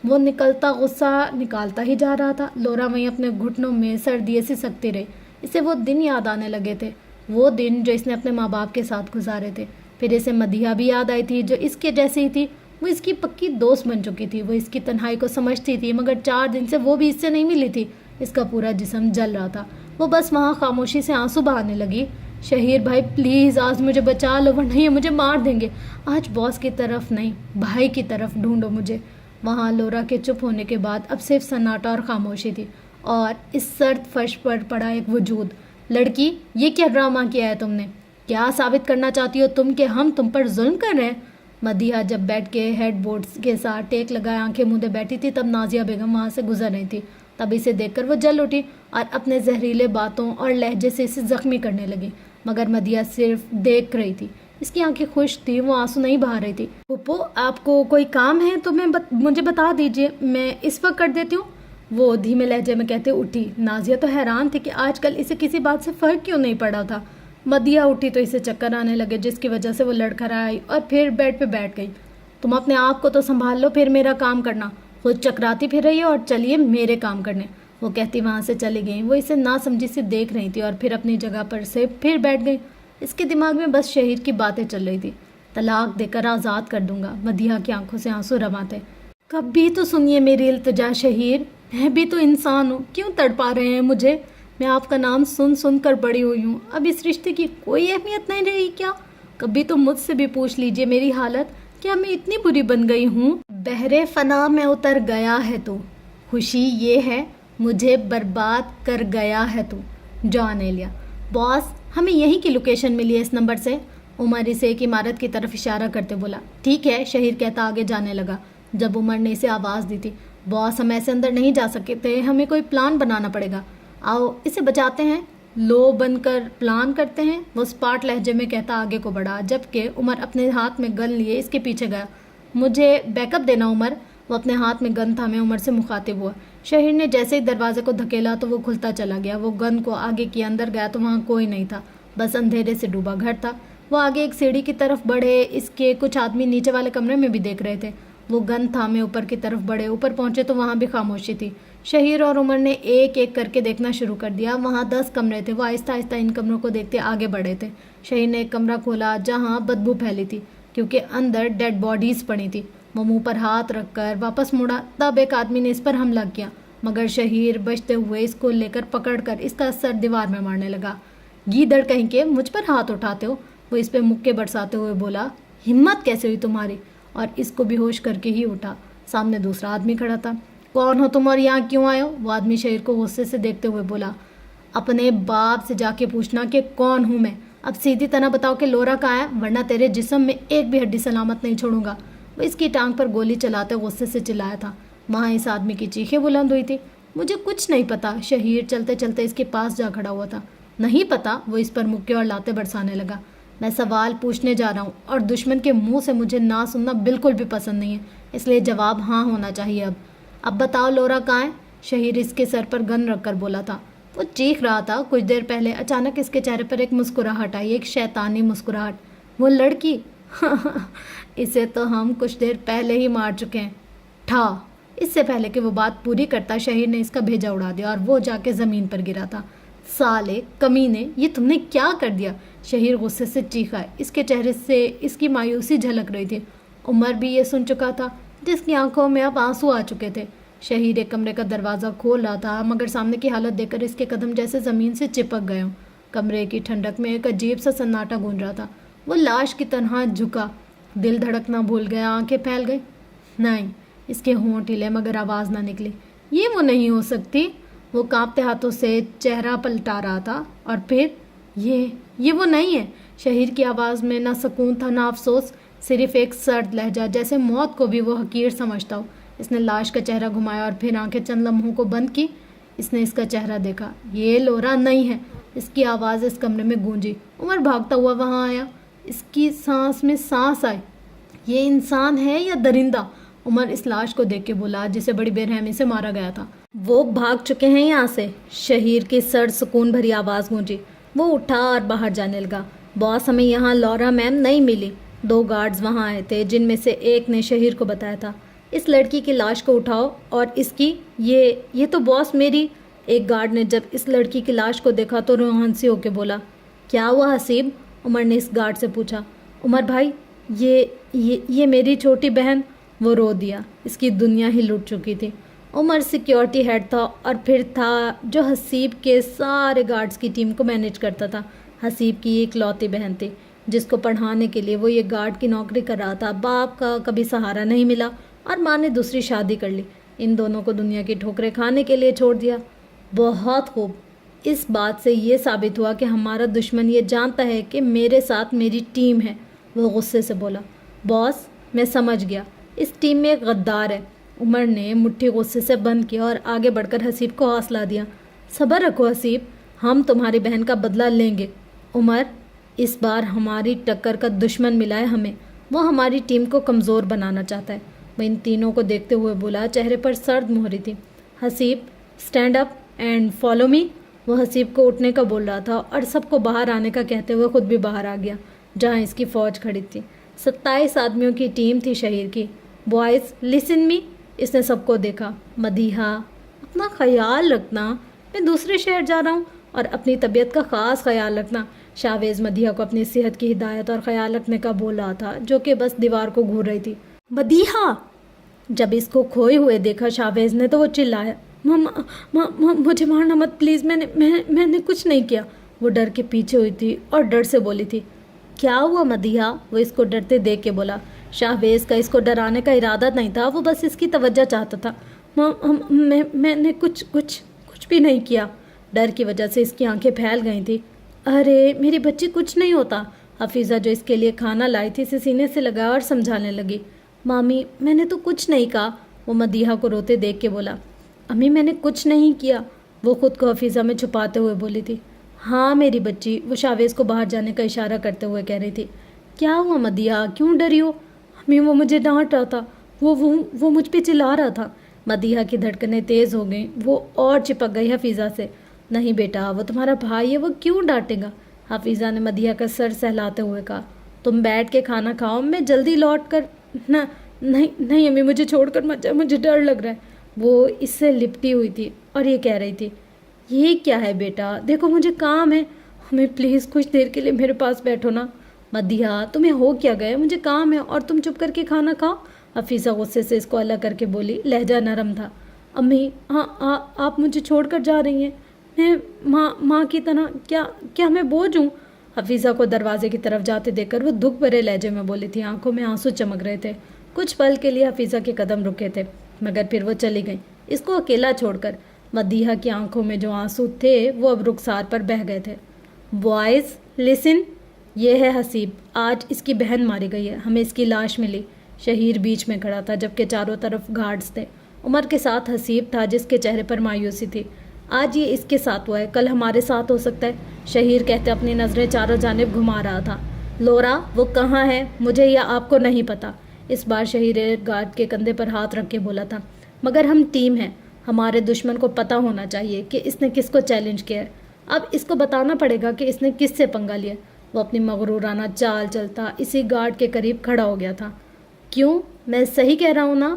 وہ نکلتا غصہ نکالتا ہی جا رہا تھا۔ لورا وہیں اپنے گھٹنوں میں سردی سی سکتی رہی، اسے وہ دن یاد آنے لگے تھے، وہ دن جو اس نے اپنے ماں باپ کے ساتھ گزارے تھے۔ پھر اسے مدیحہ بھی یاد آئی تھی، جو اس کے جیسی ہی تھی، وہ اس کی پکی دوست بن چکی تھی، وہ اس کی تنہائی کو سمجھتی تھی، مگر 4 دن سے وہ بھی اس سے نہیں ملی تھی، اس کا پورا جسم جل رہا تھا۔ وہ بس وہاں خاموشی سے آنسو بہانے لگی۔ شہیر بھائی پلیز آج مجھے بچا لو، ورنہ یہ مجھے مار دیں گے۔ آج باس کی طرف نہیں، بھائی کی طرف ڈھونڈو مجھے۔ وہاں لورا کے چپ ہونے کے بعد اب صرف سناٹا اور خاموشی تھی، اور اس سرد فرش پر پڑا ایک وجود۔ لڑکی، یہ کیا ڈرامہ کیا ہے تم نے؟ کیا ثابت کرنا چاہتی ہو تم کہ ہم تم پر ظلم کر رہے ہیں؟ مدیحہ جب بیٹھ کے ہیڈ بورڈز کے ساتھ ٹیک لگائے آنکھیں مودے بیٹھی تھی، تب نازیہ بیگم وہاں سے گزر رہی تھی۔ تب اسے دیکھ کر وہ جل اٹھی اور اپنے زہریلے باتوں اور لہجے سے اسے زخمی کرنے لگی، مگر مدیحہ صرف دیکھ رہی تھی، اس کی آنکھیں خشک تھی، وہ آنسو نہیں بہا رہی تھی۔ پھپھو، آپ کو کوئی کام ہے تو مجھے بتا دیجئے، میں اس وقت کر دیتی ہوں، وہ دھیمے لہجے میں کہتے اٹھی۔ نازیہ تو حیران تھی کہ آج کل اسے کسی بات سے فرق کیوں نہیں پڑا تھا۔ مدیحہ اٹھی تو اسے چکر آنے لگے، جس کی وجہ سے وہ لڑکھڑائی اور پھر بیڈ پہ بیٹھ گئی۔ تم اپنے آپ کو تو سنبھال لو، پھر میرا کام کرنا۔ خود چکراتی پھر رہی ہے اور چلیے میرے کام کرنے، وہ کہتی وہاں سے چلی گئی۔ وہ اسے نہ سمجھی سے دیکھ رہی تھی اور پھر اپنی جگہ پر سے پھر بیٹھ گئی۔ اس کے دماغ میں بس شہیر کی باتیں چل رہی تھی، طلاق دے کر آزاد کر دوں گا۔ مدیحہ کی آنکھوں سے آنسو رواں تھے۔ کبھی تو سنیے میری التجا شہیر، میں بھی تو انسان ہوں، کیوں تڑپا رہے ہیں مجھے؟ میں آپ کا نام سن سن کر بڑی ہوئی ہوں، اب اس رشتے کی کوئی اہمیت نہیں رہی کیا؟ کبھی تو مجھ سے بھی پوچھ لیجئے میری حالت، کیا میں اتنی بری بن گئی ہوں؟ بحر فنا میں اتر گیا ہے تو، خوشی یہ ہے مجھے برباد کر گیا ہے تو۔ جان ایلیا، باس ہمیں یہیں کی لوکیشن ملی ہے اس نمبر سے۔ عمر اسے ایک عمارت کی طرف اشارہ کرتے بولا۔ ٹھیک ہے، شہیر کہتا آگے جانے لگا۔ جب عمر نے اسے آواز دی تھی، باس ہم ایسے اندر نہیں جا سکتے، ہمیں کوئی پلان بنانا پڑے گا، آؤ اسے بچاتے ہیں، لو بن کر پلان کرتے ہیں، وہ سپاٹ لہجے میں کہتا آگے کو بڑھا، جبکہ عمر اپنے ہاتھ میں گن لیے اس کے پیچھے گیا۔ مجھے بیک اپ دینا عمر، وہ اپنے ہاتھ میں گن تھامے عمر سے مخاطب ہوا۔ شہیر نے جیسے ہی دروازے کو دھکیلا تو وہ کھلتا چلا گیا۔ وہ گن کو آگے کیا، اندر گیا تو وہاں کوئی نہیں تھا، بس اندھیرے سے ڈوبا گھر تھا۔ وہ آگے ایک سیڑھی کی طرف بڑھے، اس کے کچھ آدمی نیچے والے کمرے میں بھی دیکھ رہے تھے۔ وہ گن تھامے اوپر کی طرف بڑھے، اوپر پہنچے تو وہاں بھی خاموشی تھی۔ شہیر اور عمر نے ایک ایک کر کے دیکھنا شروع کر دیا۔ وہاں 10 کمرے تھے، وہ آہستہ آہستہ ان کمروں کو دیکھتے آگے بڑھے تھے۔ شہیر نے ایک کمرہ کھولا جہاں بدبو پھیلی تھی، کیونکہ اندر ڈیڈ باڈیز پڑی تھی۔ وہ منہ پر ہاتھ رکھ کر واپس مڑا، تب ایک آدمی نے اس پر حملہ کیا، مگر شہیر بچتے ہوئے اس کو لے کر پکڑ کر اس کا سر دیوار میں مارنے لگا۔ گیدڑ کہیں کے، مجھ پر ہاتھ اٹھاتے ہو؟ وہ اس پہ مکے برساتے ہوئے بولا۔ ہمت کیسے ہوئی تمہاری؟ اور اس کو بے ہوش کر کے ہی اٹھا۔ سامنے دوسرا آدمی کھڑا تھا۔ کون ہو تم اور یہاں کیوں آئے ہو؟ وہ آدمی شہیر کو غصے سے دیکھتے ہوئے بولا۔ اپنے باپ سے جا کے پوچھنا کہ کون ہوں میں۔ اب سیدھی طرح بتاؤ کہ لورا کہاں ہے، ورنہ تیرے جسم میں ایک بھی ہڈی سلامت نہیں چھوڑوں گا۔ وہ اس کی ٹانگ پر گولی چلاتے غصے سے چلایا تھا۔ وہاں اس آدمی کی چیخیں بلند ہوئی تھی۔ مجھے کچھ نہیں پتا۔ شہیر چلتے چلتے اس کے پاس جا کھڑا ہوا تھا۔ نہیں پتا؟ وہ اس پر مکے اور لاتے برسانے لگا۔ میں سوال پوچھنے جا رہا ہوں اور دشمن کے منہ سے مجھے نہ سننا بالکل بھی پسند نہیں ہے، اس لیے جواب ہاں ہونا چاہیے۔ اب بتاؤ لورا کہاں ہے؟ شہیر اس کے سر پر گن رکھ کر بولا تھا۔ وہ چیخ رہا تھا کچھ دیر پہلے۔ اچانک اس کے چہرے پر ایک مسکراہٹ آئی، ایک شیطانی مسکراہٹ۔ وہ لڑکی اسے تو ہم کچھ دیر پہلے ہی مار چکے ہیں۔ ٹھا! اس سے پہلے کہ وہ بات پوری کرتا شہیر نے اس کا بھیجا اڑا دیا اور وہ جا کے زمین پر گرا تھا۔ سالے کمینے، یہ تم نے کیا کر دیا؟ شہیر غصے سے چیخا۔ اس کے چہرے سے اس کی مایوسی جھلک رہی تھی۔ عمر بھی یہ سن چکا تھا، جس کی آنکھوں میں اب آنسو آ چکے تھے۔ شہیر ایک کمرے کا دروازہ کھول رہا تھا، مگر سامنے کی حالت دیکھ کر اس کے قدم جیسے زمین سے چپک گئے ہوں۔ کمرے کی ٹھنڈک میں ایک عجیب سا سناٹا گونج رہا تھا۔ وہ لاش کی طرح جھکا، دل دھڑکنا بھول گیا، آنکھیں پھیل گئی۔ نہیں، اس کے ہونٹ ہلے مگر آواز نہ نکلی۔ یہ وہ نہیں ہو سکتی۔ وہ کانپتے ہاتھوں سے چہرہ پلٹا رہا تھا اور پھر یہ وہ نہیں ہے۔ شہیر کی آواز میں نہ سکون تھا نہ افسوس، صرف ایک سرد لہجہ، جیسے موت کو بھی وہ حقیر سمجھتا ہو۔ اس نے لاش کا چہرہ گھمایا اور پھر آنکھیں چند لمحوں کو بند کی۔ اس نے اس کا چہرہ دیکھا۔ یہ لورا نہیں ہے۔ اس کی آواز اس کمرے میں گونجی۔ عمر بھاگتا ہوا وہاں آیا۔ اس کی سانس میں سانس آئی۔ یہ انسان ہے یا درندہ؟ عمر اس لاش کو دیکھ کے بولا، جسے بڑی بے رحمی سے مارا گیا تھا۔ وہ بھاگ چکے ہیں یہاں سے، شہیر کی سرد سکون بھری آواز گونجی۔ وہ اٹھا اور باہر جانے لگا۔ باس، ہمیں یہاں لورا میم نہیں ملی۔ 2 گارڈز وہاں آئے تھے، جن میں سے ایک نے شہیر کو بتایا تھا، اس لڑکی کی لاش کو اٹھاؤ اور اس کی یہ تو باس میری۔ ایک گارڈ نے جب اس لڑکی کی لاش کو دیکھا تو روحانسی ہو کے بولا۔ کیا ہوا حسیب؟ عمر نے اس گارڈ سے پوچھا۔ عمر بھائی، یہ میری چھوٹی بہن۔ وہ رو دیا۔ اس کی دنیا ہی لٹ چکی تھی۔ عمر سیکیورٹی ہیڈ تھا اور پھر تھا جو حسیب کے سارے گارڈز کی ٹیم کو مینیج کرتا تھا۔ حسیب کی ایک لوتی بہن تھی، جس کو پڑھانے کے لیے وہ یہ گارڈ کی نوکری کر رہا تھا۔ باپ کا کبھی سہارا نہیں ملا اور ماں نے دوسری شادی کر لی۔ ان دونوں کو دنیا کی ٹھوکریں کھانے کے لیے چھوڑ دیا۔ بہت خوب۔ اس بات سے یہ ثابت ہوا کہ ہمارا دشمن یہ جانتا ہے کہ میرے ساتھ میری ٹیم ہے۔ وہ غصے سے بولا۔ باس، میں سمجھ گیا، اس ٹیم میں ایک غدار ہے۔ عمر نے مٹھی غصے سے بند کیا اور آگے بڑھ کر حسیب کو حوصلہ دیا۔ صبر رکھو حسیب، ہم تمہاری بہن کا بدلہ لیں گے۔ عمر، اس بار ہماری ٹکر کا دشمن ملا ہے ہمیں۔ وہ ہماری ٹیم کو کمزور بنانا چاہتا ہے۔ وہ ان تینوں کو دیکھتے ہوئے بولا، چہرے پر سرد مہری تھی۔ Haseeb, stand up and follow me. وہ حسیب کو اٹھنے کا بول رہا تھا اور سب کو باہر آنے کا کہتے ہوئے خود بھی باہر آ گیا، جہاں اس کی فوج کھڑی تھی۔ 27 آدمیوں کی ٹیم تھی شہیر کی۔ بوائز لسن می۔ اس نے سب کو دیکھا۔ مدیحہ، اپنا خیال رکھنا، میں دوسرے شہر جا رہا ہوں، اور اپنی طبیعت کا خاص خیال رکھنا۔ شاویز مدیحہ کو اپنی صحت کی ہدایت اور خیال رکھنے کا بول رہا تھا، جو کہ بس دیوار کو گھور رہی تھی۔ مدیحہ! جب اس کو کھوئے ہوئے دیکھا شاویز نے تو وہ چلایا، مجھے مارنا مت پلیز، میں نے کچھ نہیں کیا۔ وہ ڈر کے پیچھے ہوئی تھی اور ڈر سے بولی تھی۔ کیا ہوا مدیحہ؟ وہ اس کو ڈرتے دیکھ کے بولا۔ شاہویز کا اس کو ڈرانے کا ارادہ نہیں تھا، وہ بس اس کی توجہ چاہتا تھا۔ میں نے کچھ بھی نہیں کیا۔ ڈر کی وجہ سے اس کی آنکھیں پھیل گئی تھی۔ ارے میری بچی، کچھ نہیں ہوتا۔ حفیظہ جو اس کے لیے کھانا لائی تھی اسے سینے سے لگایا اور سمجھانے لگی۔ مامی، میں نے تو کچھ نہیں کہا۔ وہ مدیحہ کو روتے دیکھ کے بولا۔ امی، میں نے کچھ نہیں کیا۔ وہ خود کو حفیظہ میں چھپاتے ہوئے بولی تھی۔ ہاں میری بچی، وہ شاویز کو باہر جانے کا اشارہ کرتے ہوئے کہہ رہی تھی۔ کیا ہوا مدیحہ، کیوں ڈری ہو؟ امی، وہ مجھے ڈانٹ رہا تھا، وہ مجھ پہ چلا رہا تھا۔ مدیحہ کی دھڑکنیں تیز ہو گئیں، وہ اور چپک گئی حفیظہ سے۔ نہیں بیٹا، وہ تمہارا بھائی ہے، وہ کیوں ڈانٹے گا؟ حفیظہ نے مدیحہ کا سر سہلاتے ہوئے کہا۔ تم بیٹھ کے کھانا کھاؤ، میں جلدی لوٹ کر۔ نہیں امی، مجھے چھوڑ کر مت جاؤ، مجھے ڈر لگ رہا ہے۔ وہ اس سے لپٹی ہوئی تھی اور یہ کہہ رہی تھی، یہ کیا ہے بیٹا، دیکھو مجھے کام ہے، ہمیں پلیز کچھ دیر کے لیے میرے پاس بیٹھو نا۔ مدیحہ، تمہیں ہو کیا گیا؟ مجھے کام ہے اور تم چپ کر کے کھانا کھاؤ۔ حفیظہ غصے سے اس کو الگ کر کے بولی، لہجہ نرم تھا۔ امی، آپ مجھے چھوڑ کر جا رہی ہیں؟ میں ماں کی طرح کیا میں بوجھ ہوں؟ حفیظہ کو دروازے کی طرف جاتے دیکھ کر وہ دکھ بھرے لہجے میں بولی تھی، آنکھوں میں آنسو چمک رہے تھے۔ کچھ پل کے لیے حفیظہ کے قدم رکے تھے، مگر پھر وہ چلی گئیں، اس کو اکیلا چھوڑ کر۔ مدیحہ کی آنکھوں میں جو آنسو تھے وہ اب رخسار پر بہہ گئے تھے۔ بوائز لسن، یہ ہے حسیب، آج اس کی بہن ماری گئی ہے، ہمیں اس کی لاش ملی۔ شہیر بیچ میں کھڑا تھا جبکہ چاروں طرف گارڈز تھے۔ عمر کے ساتھ حسیب تھا جس کے چہرے پر مایوسی تھی۔ آج یہ اس کے ساتھ ہوا ہے، کل ہمارے ساتھ ہو سکتا ہے، شہیر کہتے اپنی نظریں چاروں جانب گھما رہا تھا۔ لورا وہ کہاں ہے؟ مجھے یا آپ کو نہیں پتا؟ اس بار شہیر گارڈ کے کندھے پر ہاتھ رکھ کے بولا تھا۔ مگر ہم ٹیم ہیں، ہمارے دشمن کو پتہ ہونا چاہیے کہ اس نے کس کو چیلنج کیا ہے۔ اب اس کو بتانا پڑے گا کہ اس نے کس سے پنگا لیا۔ وہ اپنی مغرورانہ چال چلتا اسی گارڈ کے قریب کھڑا ہو گیا تھا۔ کیوں؟ میں صحیح کہہ رہا ہوں نا؟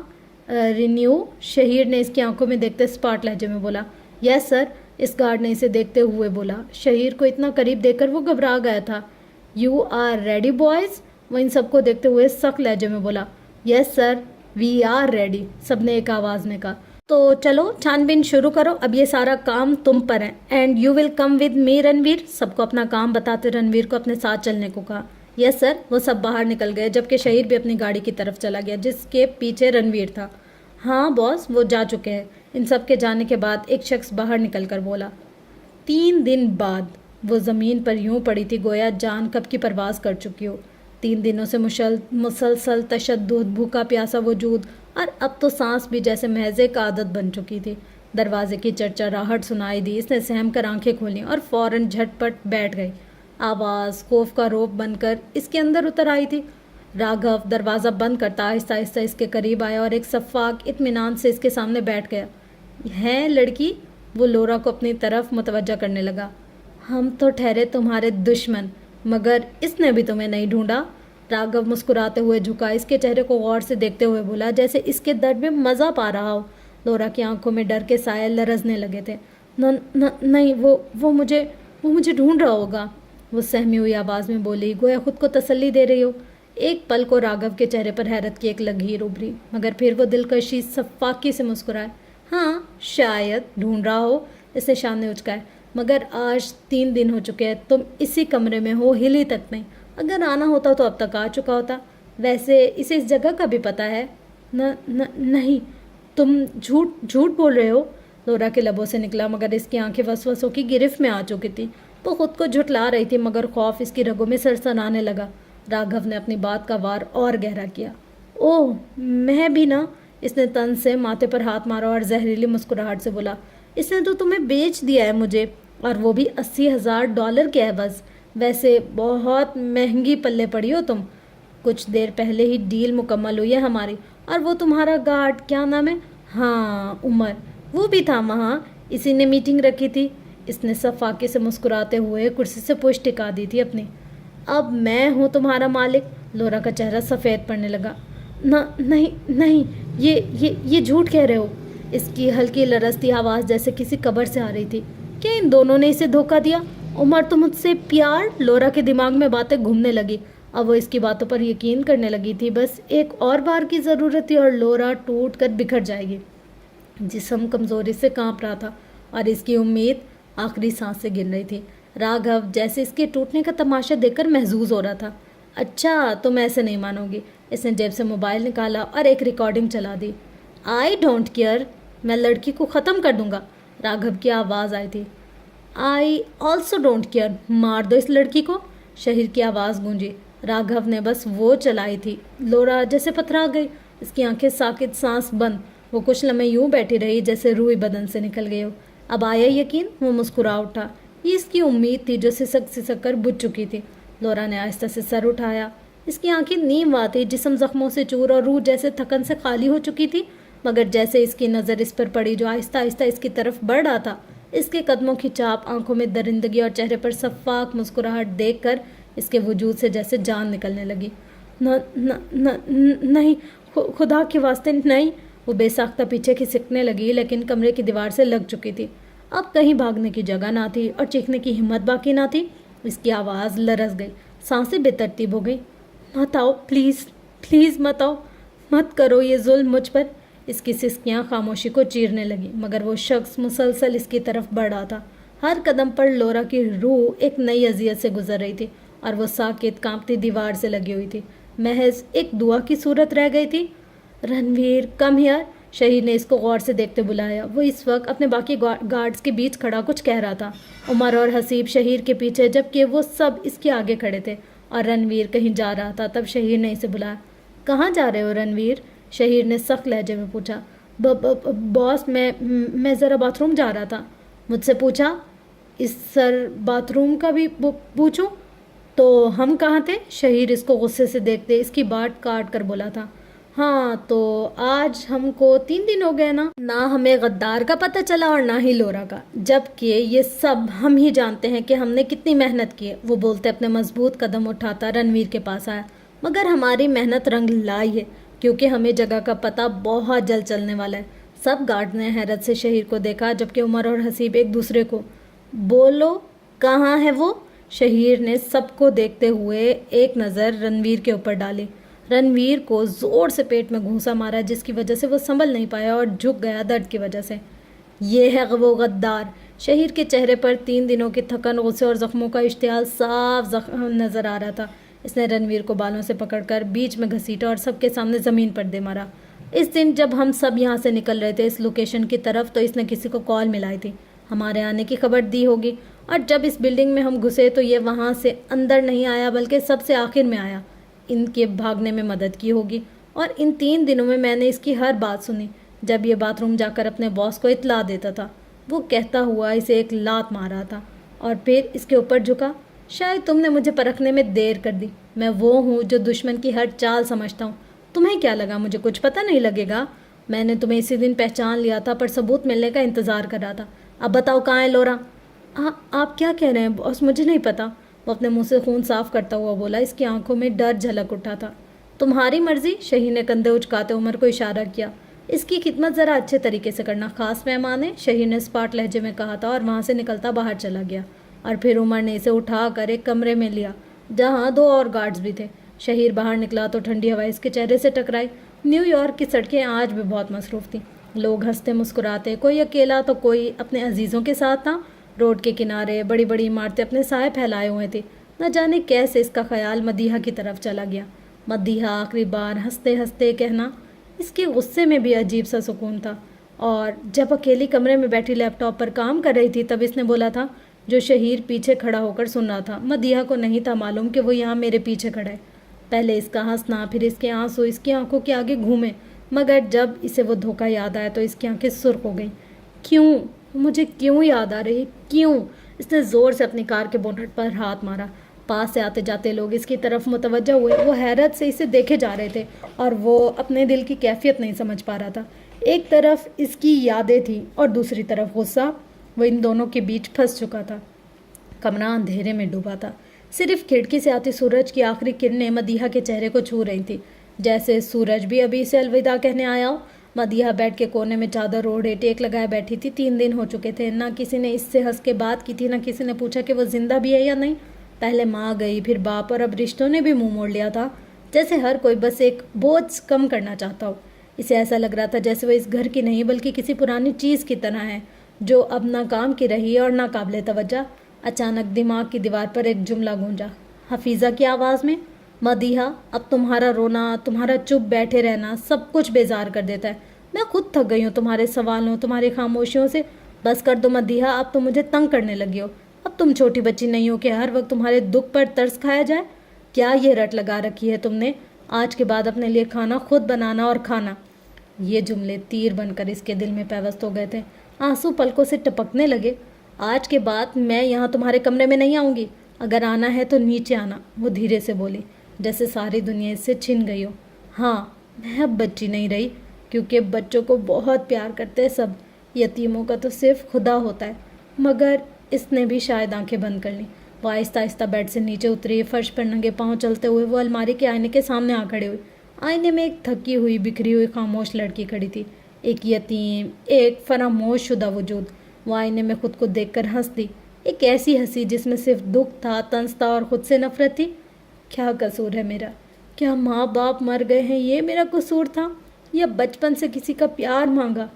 رینیو، شہیر نے اس کی آنکھوں میں دیکھتے اسپاٹ لہجے میں بولا۔ یس سر، اس گارڈ نے اسے دیکھتے ہوئے بولا۔ شہیر کو اتنا قریب دیکھ کر وہ گھبرا گیا تھا۔ You are ready boys? وہ ان سب کو دیکھتے ہوئے سخت لہجے میں بولا۔ یس سر، وی آر ریڈی، سب نے ایک آواز میں کہا۔ تو چلو چھان بین شروع کرو، اب یہ سارا کام تم پر ہے۔ And you will come with me Ranveer, سب کو اپنا کام بتاتے رنویر کو اپنے ساتھ چلنے کو کہا۔ یس سر، وہ سب باہر نکل گئے جبکہ شہیر بھی اپنی گاڑی کی طرف چلا گیا جس کے پیچھے رنویر تھا۔ ہاں باس، وہ جا چکے ہیں۔ ان سب کے جانے کے بعد ایک شخص باہر نکل کر بولا۔ 3 دن بعد وہ زمین پر یوں پڑی تھی گویا جان کب کی پرواز کر چکی ہو۔ 3 دنوں سے مسلسل تشدد، بھوکا پیاسا وجود، اور اب تو سانس بھی جیسے محض ایک عادت بن چکی تھی۔ دروازے کی چرچراہٹ سنائی دی۔ اس نے سہم کر آنکھیں کھولیں اور فوراً جھٹ پٹ بیٹھ گئی۔ آواز خوف کا روپ بن کر اس کے اندر اتر آئی تھی۔ راگھو دروازہ بند کرتا آہستہ آہستہ اس کے قریب آیا اور ایک شفاق اطمینان سے اس کے سامنے بیٹھ گیا۔ ہے لڑکی؟ وہ لورا کو اپنی طرف متوجہ کرنے لگا۔ ہم تو ٹھہرے تمہارے دشمن، مگر اس نے بھی تمہیں نہیں ڈھونڈا۔ راگھو مسکراتے ہوئے جھکا، اس کے چہرے کو غور سے دیکھتے ہوئے بولا جیسے اس کے درد میں مزہ پا رہا ہو۔ لورا کی آنکھوں میں ڈر کے سائے لرزنے لگے تھے۔ نہیں، وہ مجھے ڈھونڈ رہا ہوگا، وہ سہمی ہوئی آواز میں بولی، گویا خود کو تسلی دے رہی ہو۔ ایک پل کو راگھو کے چہرے پر حیرت کی ایک لکیر ابھری، مگر پھر وہ دلکشی شفاقی سے مسکرائے۔ ہاں شاید ڈھونڈ رہا ہو، اس نے شانے اچکائے، مگر آج 3 دن ہو چکے ہیں، تم اسی کمرے میں ہو، ہلی تک نہیں۔ اگر آنا ہوتا تو اب تک آ چکا ہوتا۔ ویسے اسے اس جگہ کا بھی پتہ ہے؟ نہیں، تم جھوٹ بول رہے ہو، لورا کے لبوں سے نکلا، مگر اس کی آنکھیں وسوسوں کی گرفت میں آ چکی تھی۔ وہ خود کو جھٹلا رہی تھی مگر خوف اس کی رگوں میں سرسرانے لگا۔ راگھو نے اپنی بات کا وار اور گہرا کیا۔ اوہ میں بھی نا، اس نے طنز سے ماتھے پر ہاتھ مارا اور زہریلی مسکراہٹ سے بولا۔ اس نے تو تمہیں بیچ دیا ہے مجھے، اور وہ بھی $80,000 کے عوض۔ ویسے بہت مہنگی پلے پڑی ہو تم۔ کچھ دیر پہلے ہی ڈیل مکمل ہوئی ہے ہماری، اور وہ تمہارا گارڈ کیا نام ہے؟ ہاں عمر، وہ بھی تھا وہاں، اسی نے میٹنگ رکھی تھی۔ اس نے صفاقے سے مسکراتے ہوئے کرسی سے پشت ٹکا دی تھی اپنی۔ اب میں ہوں تمہارا مالک، لورا کا چہرہ سفید پڑنے لگا۔ نہیں، یہ جھوٹ کہہ رہے ہو، اس کی ہلکی لرزتی آواز جیسے کسی قبر سے آ رہی تھی۔ کیا ان دونوں نے اسے دھوکہ دیا؟ عمر تو مجھ سے پیار؟ لورا کے دماغ میں باتیں گھومنے لگی۔ اب وہ اس کی باتوں پر یقین کرنے لگی تھی، بس ایک اور بار کی ضرورت تھی اور لورا ٹوٹ کر بکھر جائے گی۔ جسم کمزوری سے کانپ رہا تھا اور اس کی امید آخری سانس سے گن رہی تھی۔ راگھو جیسے اس کے ٹوٹنے کا تماشا دیکھ کر محظوظ ہو رہا تھا۔ اچھا تم ایسے نہیں مانو گی، اس نے جیب سے موبائل نکالا اور ایک ریکارڈنگ چلا دی۔ آئی ڈونٹ کیئر، میں لڑکی کو ختم کر دوں گا، راگھو کی آواز آئی تھی۔ آئی آلسو ڈونٹ کیئر، مار دو اس لڑکی کو، شہیر کی آواز گونجی۔ راگھو نے بس وہ چلائی تھی۔ لورا جیسے پتھرا گئی، اس کی آنکھیں ساکت، سانس بند، وہ کچھ لمحے یوں بیٹھی رہی جیسے روح بدن سے نکل گئی ہو۔ اب آیا یقین، وہ مسکرا اٹھا۔ یہ اس کی امید تھی جو سسک کر بجھ چکی تھی۔ لورا نے آہستہ سے سر اٹھایا۔ اس کی آنکھیں نیم آتی، جسم زخموں سے چور اور روح جیسے تھکن سے خالی ہو چکی تھی، مگر جیسے اس کی نظر اس پر پڑی جو آہستہ آہستہ اس کی طرف بڑھ رہا تھا، اس کے قدموں کی چاپ، آنکھوں میں درندگی اور چہرے پر شفاق مسکراہٹ دیکھ کر اس کے وجود سے جیسے جان نکلنے لگی۔ نہیں، خدا کے واسطے نہیں، وہ بے ساختہ پیچھے کھسکنے لگی، لیکن کمرے کی دیوار سے لگ چکی تھی۔ اب کہیں بھاگنے کی جگہ نہ تھی اور چیخنے کی ہمت باقی نہ تھی۔ اس کی آواز لرز گئی، سانسیں بے ترتیب ہو گئی۔ مت آؤ پلیز مت آؤ، مت کرو یہ ظلم مجھ پر۔ اس کی سسکیاں خاموشی کو چیرنے لگیں، مگر وہ شخص مسلسل اس کی طرف بڑھ رہا تھا۔ ہر قدم پر لورا کی روح ایک نئی اذیت سے گزر رہی تھی اور وہ ساکت کانپتی دیوار سے لگی ہوئی تھی، محض ایک دعا کی صورت رہ گئی تھی۔ رنویر کم ہیئر، شہیر نے اس کو غور سے دیکھتے بلایا۔ وہ اس وقت اپنے باقی گارڈز کے بیچ کھڑا کچھ کہہ رہا تھا، عمر اور حسیب شہیر کے پیچھے، جبکہ وہ سب اس کے آگے کھڑے تھے، اور رنویر کہیں جا رہا تھا۔ تب شہیر نے اسے بلایا۔ کہاں جا رہے ہو رنویر؟ شہیر نے سخت لہجے میں پوچھا۔ باس میں ذرا باتھ روم جا رہا تھا۔ مجھ سے پوچھا؟ اس سر باتھ روم کا بھی پوچھوں؟ تو ہم کہاں تھے؟ شہیر اس کو غصے سے دیکھتے اس کی بات کاٹ کر بولا تھا، ہاں تو آج ہم کو 3 دن ہو گئے نا، نہ ہمیں غدار کا پتہ چلا اور نہ ہی لورا کا، جبکہ یہ سب ہم ہی جانتے ہیں کہ ہم نے کتنی محنت کی ہے۔ وہ بولتے اپنے مضبوط قدم اٹھاتا رنویر کے پاس آیا، مگر ہماری محنت رنگ لائی ہے کیونکہ ہمیں جگہ کا پتہ بہت جلد چلنے والا ہے۔ سب گارڈ نے حیرت سے شہیر کو دیکھا، جبکہ عمر اور حسیب ایک دوسرے کو، بولو کہاں ہے وہ؟ شہیر نے سب کو دیکھتے ہوئے ایک نظر رنویر کے اوپر ڈالی۔ رنویر کو زور سے پیٹ میں گھونسا مارا جس کی وجہ سے وہ سنبھل نہیں پایا اور جھک گیا درد کی وجہ سے۔ یہ ہے وہ غدار۔ شہیر کے چہرے پر 3 دنوں کی تھکن، غصے اور زخموں کا اشتعال صاف نظر آ رہا تھا۔ اس نے رنویر کو بالوں سے پکڑ کر بیچ میں گھسیٹا اور سب کے سامنے زمین پر دے مارا۔ اس دن جب ہم سب یہاں سے نکل رہے تھے اس لوکیشن کی طرف، تو اس نے کسی کو کال ملائی تھی، ہمارے آنے کی خبر دی ہوگی، اور جب اس بلڈنگ میں ہم گھسے تو یہ وہاں سے اندر نہیں آیا بلکہ سب سے آخر میں آیا، ان کے بھاگنے میں مدد کی ہوگی، اور ان 3 دنوں میں نے اس کی ہر بات سنی۔ جب یہ باتھ روم جا کر اپنے باس کو اطلاع دیتا تھا، وہ کہتا ہوا اسے ایک لات مار رہا تھا اور پھر اس کے اوپر جھکا، شاید تم نے مجھے پرکھنے میں دیر کر دی، میں وہ ہوں جو دشمن کی ہر چال سمجھتا ہوں، تمہیں کیا لگا مجھے کچھ پتہ نہیں لگے گا؟ میں نے تمہیں اسی دن پہچان لیا تھا پر ثبوت ملنے کا انتظار کر رہا تھا۔ اب بتاؤ کہاں ہے لورا؟ آپ کیا کہہ رہے ہیں باس؟ مجھے نہیں پتا، وہ اپنے منہ سے خون صاف کرتا ہوا بولا۔ اس کی آنکھوں میں ڈر جھلک اٹھا تھا۔ تمہاری مرضی، شہیر نے کندھے اچکاتے عمر کو اشارہ کیا، اس کی خدمت ذرا اچھے طریقے سے کرنا، خاص مہمان ہے، شہیر نے اسپاٹ لہجے میں کہا تھا اور وہاں سے نکلتا باہر چلا گیا۔ اور پھر عمر نے اسے اٹھا کر ایک کمرے میں لیا جہاں 2 اور گارڈز بھی تھے۔ شہیر باہر نکلا تو ٹھنڈی ہوا اس کے چہرے سے ٹکرائی۔ نیو یارک کی سڑکیں آج بھی بہت مصروف تھیں، لوگ ہنستے مسکراتے، کوئی اکیلا تو کوئی اپنے عزیزوں کے ساتھ تھا۔ روڈ کے کنارے بڑی بڑی عمارتیں اپنے سائے پھیلائے ہوئے تھیں۔ نہ جانے کیسے اس کا خیال مدیحہ کی طرف چلا گیا۔ مدیحہ آخری بار ہنستے ہنستے کہنا، اس کے غصے میں بھی عجیب سا سکون تھا، اور جب اکیلی کمرے میں بیٹھی لیپ ٹاپ پر کام کر رہی تھی تب اس نے بولا تھا، جو شہیر پیچھے کھڑا ہو کر سن رہا تھا۔ مدیحہ کو نہیں تھا معلوم کہ وہ یہاں میرے پیچھے کھڑا ہے۔ پہلے اس کا ہنسنا، پھر اس کے آنسو اس کی آنکھوں کے آگے گھومے، مگر جب اسے وہ دھوکہ یاد آیا تو اس کی آنکھیں سرخ ہو گئیں۔ کیوں؟ مجھے کیوں یاد آ رہی؟ کیوں؟ اس نے زور سے اپنی کار کے بونٹ پر ہاتھ مارا۔ پاس سے آتے جاتے لوگ اس کی طرف متوجہ ہوئے، وہ حیرت سے اسے دیکھے جا رہے تھے اور وہ اپنے دل کی کیفیت نہیں سمجھ پا رہا تھا۔ ایک طرف اس کی یادیں تھیں اور دوسری طرف غصہ، وہ ان دونوں کے بیچ پھنس چکا تھا۔ کمرہ اندھیرے میں ڈوبا تھا، صرف کھڑکی سے آتی سورج کی آخری کرنیں مدیحہ کے چہرے کو چھو رہی تھی، جیسے سورج بھی ابھی اسے الوداع کہنے آیا ہو۔ مدیحہ بیڈ کے کونے میں چادر اوڑھے ٹیک لگائے بیٹھی تھی۔ 3 دن ہو چکے تھے، نہ کسی نے اس سے ہنس کے بات کی تھی، نہ کسی نے پوچھا کہ وہ زندہ بھی ہے یا نہیں۔ پہلے ماں گئی، پھر باپ، اور اب رشتوں نے بھی منہ موڑ لیا تھا، جیسے ہر کوئی بس ایک بوجھ کم کرنا چاہتا ہو۔ اسے ایسا لگ رہا تھا جیسے وہ اس گھر کی نہیں بلکہ کسی پرانی چیز کی طرح ہے جو اب نہ کام کی رہی اور نہ قابل توجہ۔ اچانک دماغ کی دیوار پر ایک جملہ گونجا، حفیظہ کی آواز میں، مدیحہ اب تمہارا رونا، تمہارا چپ بیٹھے رہنا سب کچھ بیزار کر دیتا ہے، میں خود تھک گئی ہوں تمہارے سوالوں، تمہاری خاموشیوں سے، بس کر دو مدیحہ، اب تم مجھے تنگ کرنے لگی ہو۔ اب تم چھوٹی بچی نہیں ہو کہ ہر وقت تمہارے دکھ پر ترس کھایا جائے۔ کیا یہ رٹ لگا رکھی ہے تم نے، آج کے بعد اپنے لیے کھانا خود بنانا اور کھانا؟ یہ جملے تیر بن کر اس کے دل میں پیوست ہو گئے تھے، آنسو پلکوں سے ٹپکنے لگے۔ آج کے بعد میں یہاں تمہارے کمرے میں نہیں آؤں گی، اگر آنا ہے تو نیچے آنا، وہ دھیرے سے بولی، جیسے ساری دنیا اس سے چھن گئی ہو۔ ہاں، میں اب بچی نہیں رہی، کیونکہ بچوں کو بہت پیار کرتے ہیں سب، یتیموں کا تو صرف خدا ہوتا ہے۔ مگر اس نے بھی شاید آنکھیں بند کر لیں۔ وہ آہستہ آہستہ بیڈ سے نیچے اتری، فرش پر ننگے پاؤں چلتے ہوئے وہ الماری کے آئینے کے سامنے آ کھڑی ہوئی۔ آئینے میں ایک تھکی ہوئی، بکھری ہوئی، خاموش لڑکی کھڑی تھی، ایک یتیم، ایک فراموش شدہ وجود۔ وہ آئینے میں خود کو دیکھ کر ہنس دی، ایک ایسی ہنسی جس میں صرف دکھ تھا، طنز تھا اور خود سے نفرت تھی۔ کیا قصور ہے میرا؟ کیا ماں باپ مر گئے ہیں یہ میرا قصور تھا، یا بچپن سے کسی کا پیار مانگا؟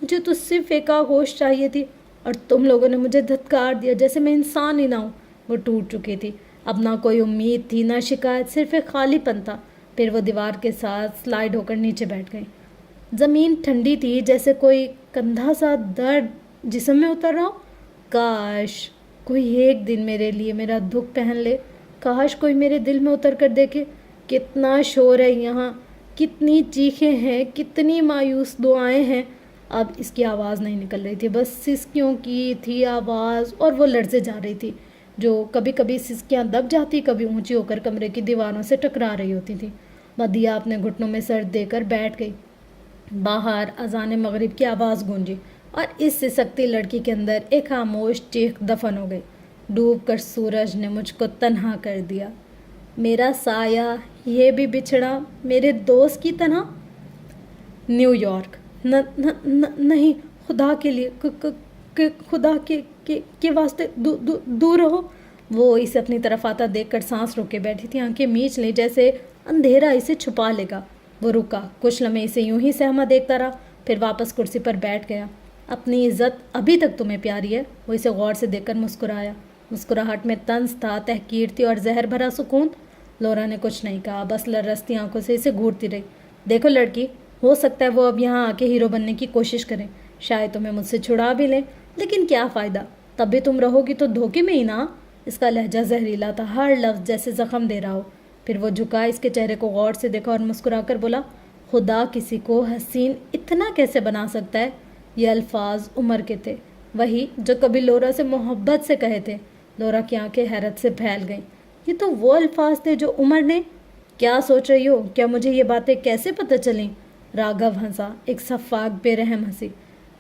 مجھے تو صرف ایک آغوش چاہیے تھی اور تم لوگوں نے مجھے دھتکار دیا جیسے میں انسان ہی نہ ہوں۔ وہ ٹوٹ چکی تھی، اب نہ کوئی امید تھی نہ شکایت، صرف ایک خالی پن تھا۔ پھر وہ دیوار کے ساتھ سلائیڈ ہو کر نیچے بیٹھ گئی۔ زمین ٹھنڈی تھی، جیسے کوئی کندھا سا درد جسم میں اتر رہا ہو۔ کاش کوئی ایک دن میرے لیے میرا دکھ پہن لے، کاش کوئی میرے دل میں اتر کر دیکھے۔ کتنا شور ہے یہاں، کتنی چیخیں ہیں، کتنی مایوس دعائیں ہیں۔ اب اس کی آواز نہیں نکل رہی تھی، بس سسکیوں کی تھی آواز، اور وہ لرزے جا رہی تھی۔ جو کبھی کبھی سسکیاں دب جاتی، کبھی اونچی ہو کر کمرے کی دیواروں سے ٹکرا رہی ہوتی تھیں۔ مدیحہ اپنے گھٹنوں میں سر دے کر بیٹھ گئی۔ باہر اذان مغرب کی آواز گونجی اور اس سسکتی لڑکی کے اندر ایک خاموش چیخ دفن ہو گئی۔ ڈوب کر سورج نے مجھ کو تنہا کر دیا، میرا سایہ یہ بھی بچھڑا میرے دوست کی طرح۔ New York. نہیں، خدا کے لیے، خدا کے واسطے دور رہو۔ وہ اسے اپنی طرف آتا دیکھ کر سانس روک کے بیٹھی تھی، آنکھیں میچ لی جیسے اندھیرا اسے چھپا لے گا۔ وہ رکا، کچھ لمحے اسے یوں ہی سہما دیکھتا رہا، پھر واپس کرسی پر بیٹھ گیا۔ اپنی عزت ابھی تک تمہیں پیاری ہے؟ وہ اسے غور سے دیکھ کر مسکرایا۔ مسکراہٹ میں طنز تھا، تحقیر تھی اور زہر بھرا سکون۔ لورا نے کچھ نہیں کہا، بس لرزتی آنکھوں سے اسے گھورتی رہی۔ دیکھو لڑکی، ہو سکتا ہے وہ اب یہاں آ کے ہیرو بننے کی کوشش کریں، شاید تمہیں مجھ سے چھڑا بھی لیں، لیکن کیا فائدہ؟ تب بھی تم رہو گی تو دھوکے میں ہی نا۔ اس کا لہجہ زہریلا تھا، ہر لفظ جیسے زخم دے رہا ہو۔ پھر وہ جھکا، اس کے چہرے کو غور سے دیکھا اور مسکرا کر بولا، خدا کسی کو حسین اتنا کیسے بنا سکتا ہے؟ یہ الفاظ عمر کے تھے، وہی جو کبھی لورا سے محبت سے کہے تھے۔ لورا کی آنکھیں حیرت سے پھیل گئیں۔ یہ تو وہ الفاظ تھے جو عمر نے… کیا سوچ رہی ہو؟ کیا مجھے یہ باتیں کیسے پتہ چلیں؟ راگھو ہنسا، ایک شفاق بے رحم ہنسی۔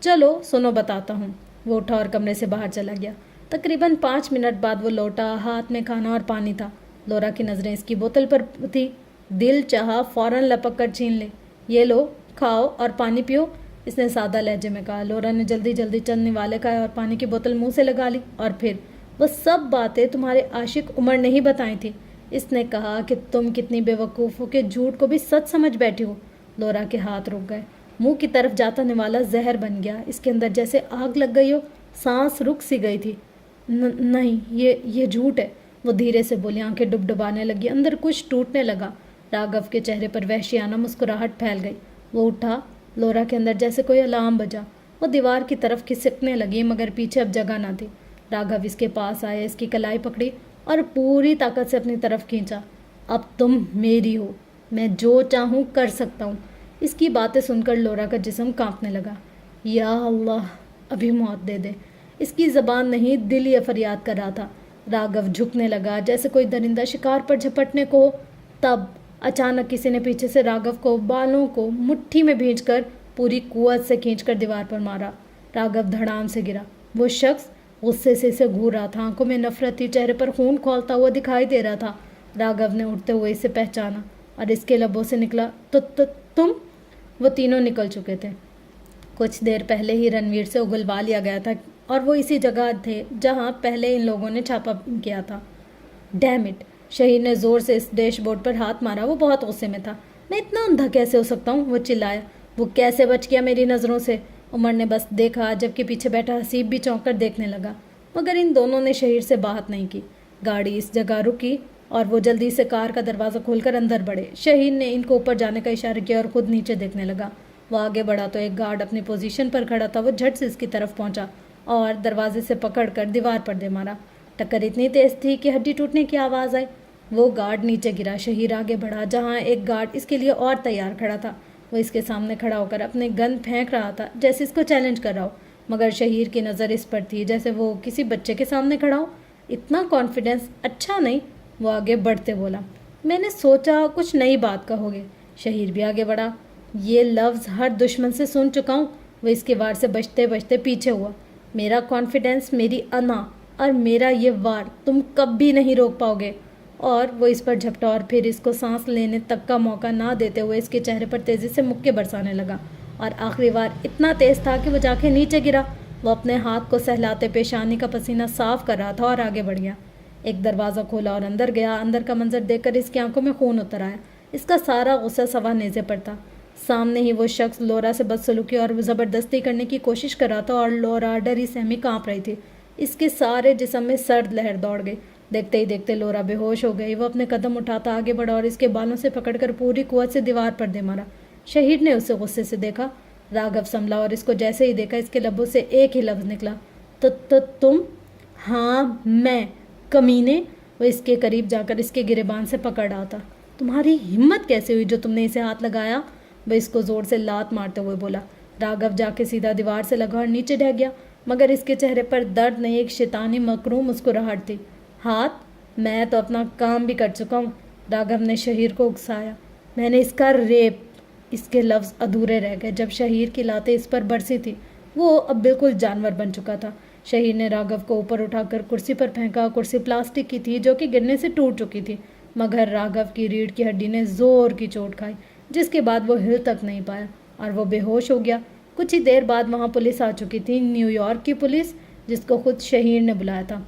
چلو سنو، بتاتا ہوں۔ وہ اٹھا اور کمرے سے باہر چلا گیا۔ تقریباً 5 منٹ بعد وہ لوٹا، ہاتھ میں کھانا اور پانی تھا۔ لورا کی نظریں اس کی بوتل پر تھی، دل چاہا فوراً لپک کر چھین لے۔ یہ لو، کھاؤ اور پانی پیو، اس نے سادہ لہجے میں کہا۔ لورا نے جلدی جلدی چند نوالے کھائے اور پانی کی بوتل منہ سے لگا لی، اور پھر وہ سب باتیں تمہارے عاشق عمر نے ہی بتائی تھیں۔ اس نے کہا کہ تم کتنی بے وقوف ہو کہ جھوٹ کو بھی سچ سمجھ بیٹھی ہو۔ لورا کے ہاتھ رک گئے، منہ کی طرف جاتا نوالا زہر بن گیا، اس کے اندر جیسے آگ لگ گئی ہو، سانس رک سی گئی تھی۔ نہیں، یہ جھوٹ ہے، وہ دھیرے سے بولی، آنکھیں ڈبڈبانے لگی، اندر کچھ ٹوٹنے لگا۔ راگھو کے چہرے پر وحشیانہ مسکراہٹ پھیل گئی۔ وہ اٹھا، لورا کے اندر جیسے کوئی الارم بجا، وہ دیوار کی طرف کھسکنے لگی، مگر پیچھے اب جگہ نہ تھی۔ راگھو اس کے پاس آیا، اس کی کلائی پکڑی اور پوری طاقت سے اپنی طرف کھینچا۔ اب تم میری ہو، میں جو چاہوں کر سکتا ہوں۔ اس کی باتیں سن کر لورا کا جسم کانپنے لگا۔ یا اللہ، ابھی موت دے دے۔ اس کی زبان نہیں، دل یہ فریاد کر رہا تھا۔ راگھو جھکنے لگا جیسے کوئی درندہ شکار پر جھپٹنے کو ہو۔ تب اچانک کسی نے پیچھے سے راگھو کو بالوں کو مٹھی میں بھینچ کر پوری قوت سے کھینچ کر دیوار پر مارا۔ راگھو دھڑام سے گرا۔ وہ شخص غصے سے اسے گھور رہا تھا، آنکھوں میں نفرت تھی، چہرے پر خون کھولتا ہوا دکھائی دے رہا تھا۔ راگھو نے اٹھتے ہوئے اسے پہچانا اور اس کے لبوں سے نکلا، تم؟ وہ تینوں نکل چکے تھے۔ کچھ دیر پہلے ہی رنویر سے اگلوا لیا گیا تھا اور وہ اسی جگہ تھے جہاں پہلے ان لوگوں نے چھاپا کیا تھا۔ Dam it! شہیر نے زور سے اس ڈیش بورڈ پر ہاتھ مارا، وہ بہت غصے میں تھا۔ میں اتنا اندھا کیسے ہو سکتا ہوں؟ وہ چلایا۔ وہ کیسے بچ گیا میری نظروں سے؟ عمر نے بس دیکھا، جبکہ پیچھے بیٹھا حسیب بھی چونک کر دیکھنے لگا، مگر ان دونوں نے شہیر سے بات نہیں کی۔ گاڑی اس جگہ رکی اور وہ جلدی سے کار کا دروازہ کھول کر اندر بڑھے۔ شہیر نے ان کو اوپر جانے کا اشارہ کیا اور خود نیچے دیکھنے لگا۔ وہ آگے بڑھا تو ایک گارڈ اپنی پوزیشن پر کھڑا تھا۔ وہ جھٹ سے اس کی طرف پہنچا اور دروازے سے پکڑ کر دیوار پر دے مارا۔ ٹکر اتنی تیز تھی کہ ہڈی ٹوٹنے کی آواز آئی۔ وہ گارڈ نیچے گرا۔ شہیر آگے بڑھا جہاں ایک گارڈ اس کے لیے اور تیار کھڑا تھا۔ وہ اس کے سامنے کھڑا ہو کر اپنے گن پھینک رہا تھا جیسے اس کو چیلنج کر رہا ہو، مگر شہیر کی نظر اس پر تھی جیسے وہ کسی بچے کے سامنے کھڑا ہو۔ اتنا کانفیڈنس اچھا نہیں۔ وہ آگے بڑھتے بولا، میں نے سوچا کچھ نئی بات کہو گے۔ شہیر بھی آگے بڑھا، یہ لفظ ہر دشمن سے سن چکا ہوں۔ وہ اس کے وار سے بچتے بچتے پیچھے ہوا۔ میرا کانفیڈنس، میری انا اور میرا یہ وار تم کبھی نہیں روک پاؤ گے۔ اور وہ اس پر جھپٹا اور پھر اس کو سانس لینے تک کا موقع نہ دیتے ہوئے اس کے چہرے پر تیزی سے مکے برسانے لگا، اور آخری وار اتنا تیز تھا کہ وہ جا کے نیچے گرا۔ وہ اپنے ہاتھ کو سہلاتے پیشانی کا پسینہ صاف کر رہا تھا اور آگے بڑھ گیا۔ ایک دروازہ کھولا اور اندر گیا۔ اندر کا منظر دیکھ کر اس کی آنکھوں میں خون اتر آیا۔ اس کا سارا غصہ سوا نیزے پر تھا۔ سامنے ہی وہ شخص لورا سے بدسلوکی اور زبردستی کرنے کی کوشش کر رہا تھا، اور لورا ڈری سہمی کانپ رہی تھی۔ اس کے سارے جسم میں سرد لہر دوڑ گئی۔ دیکھتے ہی دیکھتے لورا بے ہوش ہو گئی۔ وہ اپنے قدم اٹھاتا آگے بڑھا اور اس کے بالوں سے پکڑ کر پوری قوت سے دیوار پر دے مارا۔ شہید نے اسے غصے سے دیکھا۔ راگھو سنبھلا اور اس کو جیسے ہی دیکھا، اس کے لبوں سے ایک ہی لفظ نکلا، تم؟ ہاں میں، کمینے! وہ اس کے قریب جا کر اس کے گریبان سے پکڑ رہا تھا۔ تمہاری ہمت کیسے ہوئی جو تم نے اسے ہاتھ لگایا؟ وہ اس کو زور سے لات مارتے ہوئے بولا۔ راگھو جا کے سیدھا دیوار سے لگا اور نیچے ڈہ گیا، مگر اس کے چہرے پر درد نہیں، ایک شیطانی مکروہ مسکراہٹ تھی۔ ہاتھ، میں تو اپنا کام بھی کر چکا ہوں. راگھو نے شہیر کو اکسایا. میں نے اس کا ریپ. اس کے لفظ ادھورے رہ گئے جب شہیر کی لاتیں اس پر برسی تھی. وہ اب بالکل جانور بن چکا تھا. شہیر نے راگھو کو اوپر اٹھا کر کرسی پر پھینکا. کرسی پلاسٹک کی تھی جو کہ گرنے سے ٹوٹ چکی تھی، مگر راگھو کی ریڑھ کی ہڈی نے زور کی چوٹ کھائی، جس کے بعد وہ ہل تک نہیں پایا اور وہ بے ہوش ہو گیا. کچھ ہی دیر بعد وہاں پولیس آ چکی تھی، نیو یارک کی پولیس، جس کو خود شہیر نے بلایا تھا.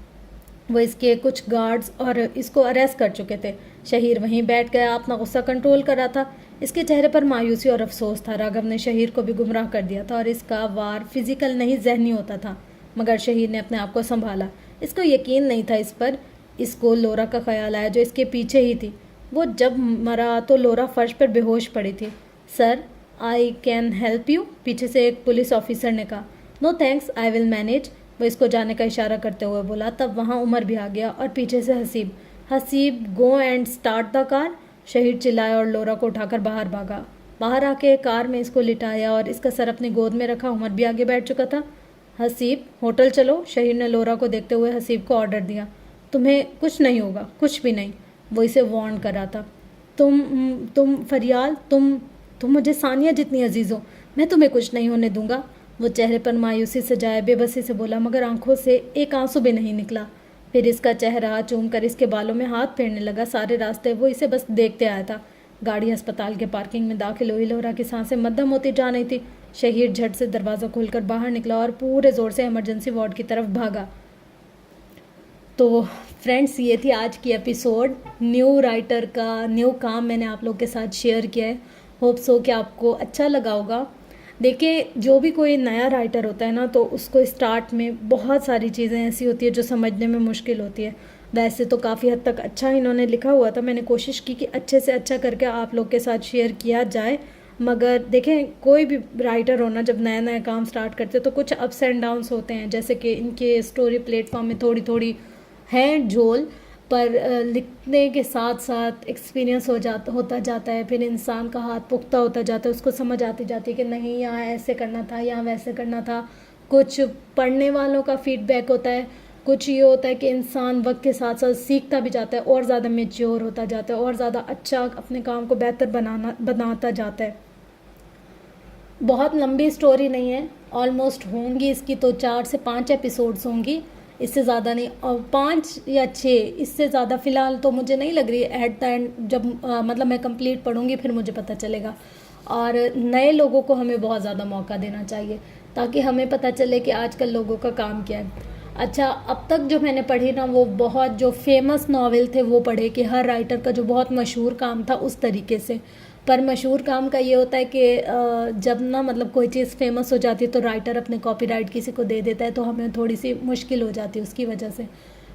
وہ اس کے کچھ گارڈز اور اس کو اریسٹ کر چکے تھے. شہیر وہیں بیٹھ گیا، اپنا غصہ کنٹرول کر رہا تھا. اس کے چہرے پر مایوسی اور افسوس تھا. راگھو نے شہیر کو بھی گمراہ کر دیا تھا اور اس کا وار فزیکل نہیں ذہنی ہوتا تھا، مگر شہیر نے اپنے آپ کو سنبھالا. اس کو یقین نہیں تھا اس پر. اس کو لورا کا خیال آیا جو اس کے پیچھے ہی تھی. وہ جب مرا تو لورا فرش پر بے ہوش پڑی تھی. سر، آئی کین ہیلپ یو، پیچھے سے ایک پولیس آفیسر نے کہا. نو تھینکس، آئی ول مینیج، وہ اس کو جانے کا اشارہ کرتے ہوئے بولا. تب وہاں عمر بھی آ گیا اور پیچھے سے Haseeb. Haseeb, go and start the car, شہید چلایا اور لورا کو اٹھا کر باہر بھاگا. باہر آ کے کار میں اس کو لٹایا اور اس کا سر اپنی گود میں رکھا. عمر بھی آگے بیٹھ چکا تھا. حسیب، ہوٹل چلو، شہید نے لورا کو دیکھتے ہوئے حسیب کو آرڈر دیا. تمہیں کچھ نہیں ہوگا، کچھ بھی نہیں، وہ اسے وارن کر رہا تھا. تم فریال، تم مجھے ثانیہ جتنی عزیز ہو، میں تمہیں کچھ نہیں ہونے دوں گا. وہ چہرے پر مایوسی سجائے بے بسی سے بولا، مگر آنکھوں سے ایک آنسو بھی نہیں نکلا. پھر اس کا چہرہ چوم کر اس کے بالوں میں ہاتھ پھیرنے لگا. سارے راستے وہ اسے بس دیکھتے آیا تھا. گاڑی ہسپتال کے پارکنگ میں داخل ہوئی. لورا کی سانسیں مدھم ہوتی جا رہی تھی. شہیر جھٹ سے دروازہ کھول کر باہر نکلا اور پورے زور سے ایمرجنسی وارڈ کی طرف بھاگا. تو فرینڈس، یہ تھی آج کی ایپیسوڈ. نیو رائٹر کا نیو کام میں نے آپ لوگ کے ساتھ شیئر کیا ہے. ہوپ سو کہ آپ کو اچھا لگا ہوگا. دیکھیں، جو بھی کوئی نیا رائٹر ہوتا ہے نا، تو اس کو اسٹارٹ میں بہت ساری چیزیں ایسی ہوتی ہیں جو سمجھنے میں مشکل ہوتی ہے. ویسے تو کافی حد تک اچھا انہوں نے لکھا ہوا تھا. میں نے کوشش کی کہ اچھے سے اچھا کر کے آپ لوگ کے ساتھ شیئر کیا جائے. مگر دیکھیں، کوئی بھی رائٹر ہونا جب نیا نیا کام سٹارٹ کرتے تو کچھ اپس اینڈ ڈاؤنس ہوتے ہیں. جیسے کہ ان کے اسٹوری پلیٹ فارم میں تھوڑی تھوڑی ہیں جھول، پر لکھنے کے ساتھ ساتھ ایکسپیرینس ہوتا جاتا ہے. پھر انسان کا ہاتھ پختہ ہوتا جاتا ہے، اس کو سمجھ آتی جاتی ہے کہ نہیں، یہاں ایسے کرنا تھا، یہاں ویسے کرنا تھا. کچھ پڑھنے والوں کا فیڈ بیک ہوتا ہے. کچھ یہ ہوتا ہے کہ انسان وقت کے ساتھ ساتھ سیکھتا بھی جاتا ہے، اور زیادہ میچیور ہوتا جاتا ہے، اور زیادہ اچھا اپنے کام کو بہتر بناتا جاتا ہے. بہت لمبی اسٹوری نہیں ہے. آلموسٹ ہوں گی اس کی تو 4 سے 5 ایپیسوڈز ہوں گی، اس سے زیادہ نہیں. اور 5 یا 6، اس سے زیادہ فی الحال تو مجھے نہیں لگ رہی. ایٹ دا اینڈ جب مطلب میں کمپلیٹ پڑھوں گی پھر مجھے پتہ چلے گا. اور نئے لوگوں کو ہمیں بہت زیادہ موقع دینا چاہیے تاکہ ہمیں پتہ چلے کہ آج کل لوگوں کا کام کیا ہے. اچھا، اب تک جو میں نے پڑھی نا، وہ بہت جو فیمس ناول تھے وہ پڑھے، کہ ہر رائٹر کا جو بہت مشہور کام تھا اس طریقے سے. پر مشہور کام کا یہ ہوتا ہے کہ جب نا مطلب کوئی چیز فیمس ہو جاتی ہے تو رائٹر اپنے کاپی رائٹ کسی کو دے دیتا ہے، تو ہمیں تھوڑی سی مشکل ہو جاتی ہے اس کی وجہ سے.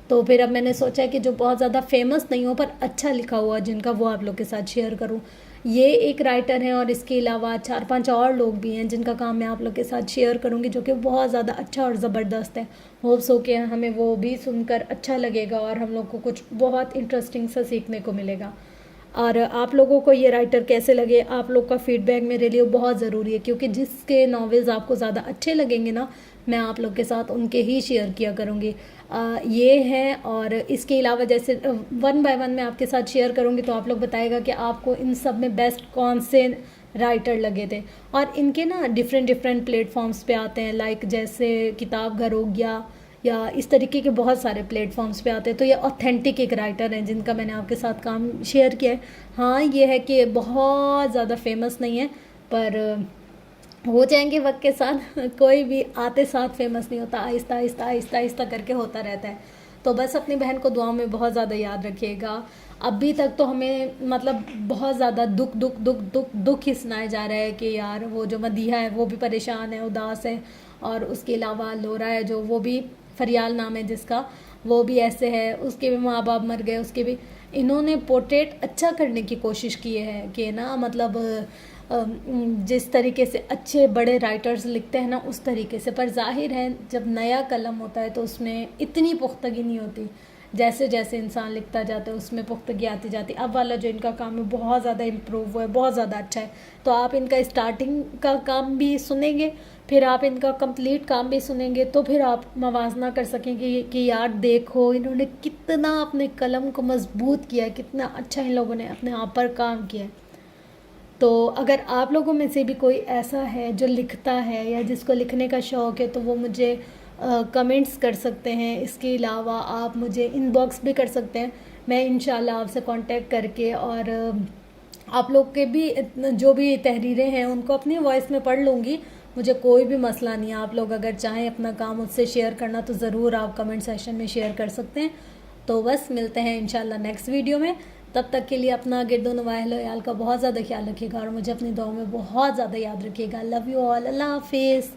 تو پھر اب میں نے سوچا کہ جو بہت زیادہ فیمس نہیں ہو پر اچھا لکھا ہوا جن کا، وہ آپ لوگ کے ساتھ شیئر کروں. یہ ایک رائٹر ہیں اور اس کے علاوہ 4-5 اور لوگ بھی ہیں جن کا کام میں آپ لوگ کے ساتھ شیئر کروں گی، جو کہ بہت زیادہ اچھا اور زبردست ہے. ہوپس ہو کہ ہمیں وہ بھی سن کر اچھا لگے گا اور ہم لوگ کو کچھ بہت انٹرسٹنگ سا سیکھنے کو ملے گا. اور آپ لوگوں کو یہ رائٹر کیسے لگے، آپ لوگ کا فیڈ بیک میرے لیے بہت ضروری ہے، کیونکہ جس کے ناولز آپ کو زیادہ اچھے لگیں گے نا، میں آپ لوگ کے ساتھ ان کے ہی شیئر کیا کروں گی. یہ ہیں. اور اس کے علاوہ جیسے 1 by 1 میں آپ کے ساتھ شیئر کروں گی تو آپ لوگ بتائے گا کہ آپ کو ان سب میں بیسٹ کون سے رائٹر لگے تھے. اور ان کے نا ڈفرینٹ پلیٹ فارمز پہ آتے ہیں، لائک جیسے کتاب گھر ہو گیا، یا اس طریقے کے بہت سارے پلیٹ فارمز پہ آتے ہیں. تو یہ اوتھینٹک ایک رائٹر ہیں جن کا میں نے آپ کے ساتھ کام شیئر کیا ہے. ہاں، یہ ہے کہ بہت زیادہ فیمس نہیں ہے، پر ہو جائیں گے وقت کے ساتھ. کوئی بھی آتے ساتھ فیمس نہیں ہوتا، آہستہ آہستہ آہستہ آہستہ کر کے ہوتا رہتا ہے. تو بس اپنی بہن کو دعاؤں میں بہت زیادہ یاد رکھیے گا. ابھی تک تو ہمیں مطلب بہت زیادہ دکھ ہی سنایا جا رہا ہے کہ یار وہ جو مدیحہ ہے وہ بھی پریشان ہے، اداس ہے. اور اس کے علاوہ لورا ہے جو، وہ بھی فریال نام ہے جس کا، وہ بھی ایسے ہے، اس کے بھی ماں باپ مر گئے. اس کے بھی انہوں نے پورٹریٹ اچھا کرنے کی کوشش کی ہے کہ نا مطلب جس طریقے سے اچھے بڑے رائٹرز لکھتے ہیں نا اس طریقے سے. پر ظاہر ہے جب نیا قلم ہوتا ہے تو اس میں اتنی پختگی نہیں ہوتی. جیسے جیسے انسان لکھتا جاتا ہے اس میں پختگی آتی جاتی. اب والا جو ان کا کام ہے بہت زیادہ امپروو ہوا ہے, بہت زیادہ اچھا ہے. تو آپ ان کا اسٹارٹنگ کا کام بھی سنیں گے, پھر آپ ان کا کمپلیٹ کام بھی سنیں گے, تو پھر آپ موازنہ کر سکیں گے کہ یار دیکھو انہوں نے کتنا اپنے قلم کو مضبوط کیا ہے, کتنا اچھا ان لوگوں نے اپنے آپ پر کام کیا ہے. تو اگر آپ لوگوں میں سے بھی کوئی ایسا ہے جو لکھتا ہے یا جس کو لکھنے کا شوق ہے تو وہ مجھے کمنٹس کر سکتے ہیں. اس کے علاوہ آپ مجھے ان باکس بھی کر سکتے ہیں. میں انشاءاللہ آپ سے کانٹیکٹ کر کے اور آپ لوگ کے بھی جو بھی تحریریں ہیں ان کو اپنی وائس میں پڑھ لوں گی. مجھے کوئی بھی مسئلہ نہیں ہے. آپ لوگ اگر چاہیں اپنا کام مجھ سے شیئر کرنا تو ضرور آپ کمنٹ سیکشن میں شیئر کر سکتے ہیں. تو بس ملتے ہیں انشاءاللہ نیکسٹ ویڈیو میں. تب تک کے لیے اپنا گرد و نواح اہل و عیال کا بہت زیادہ خیال رکھیے گا اور مجھے اپنی دعاؤں میں بہت زیادہ یاد رکھیے گا. Love you all. اللہ حافظ.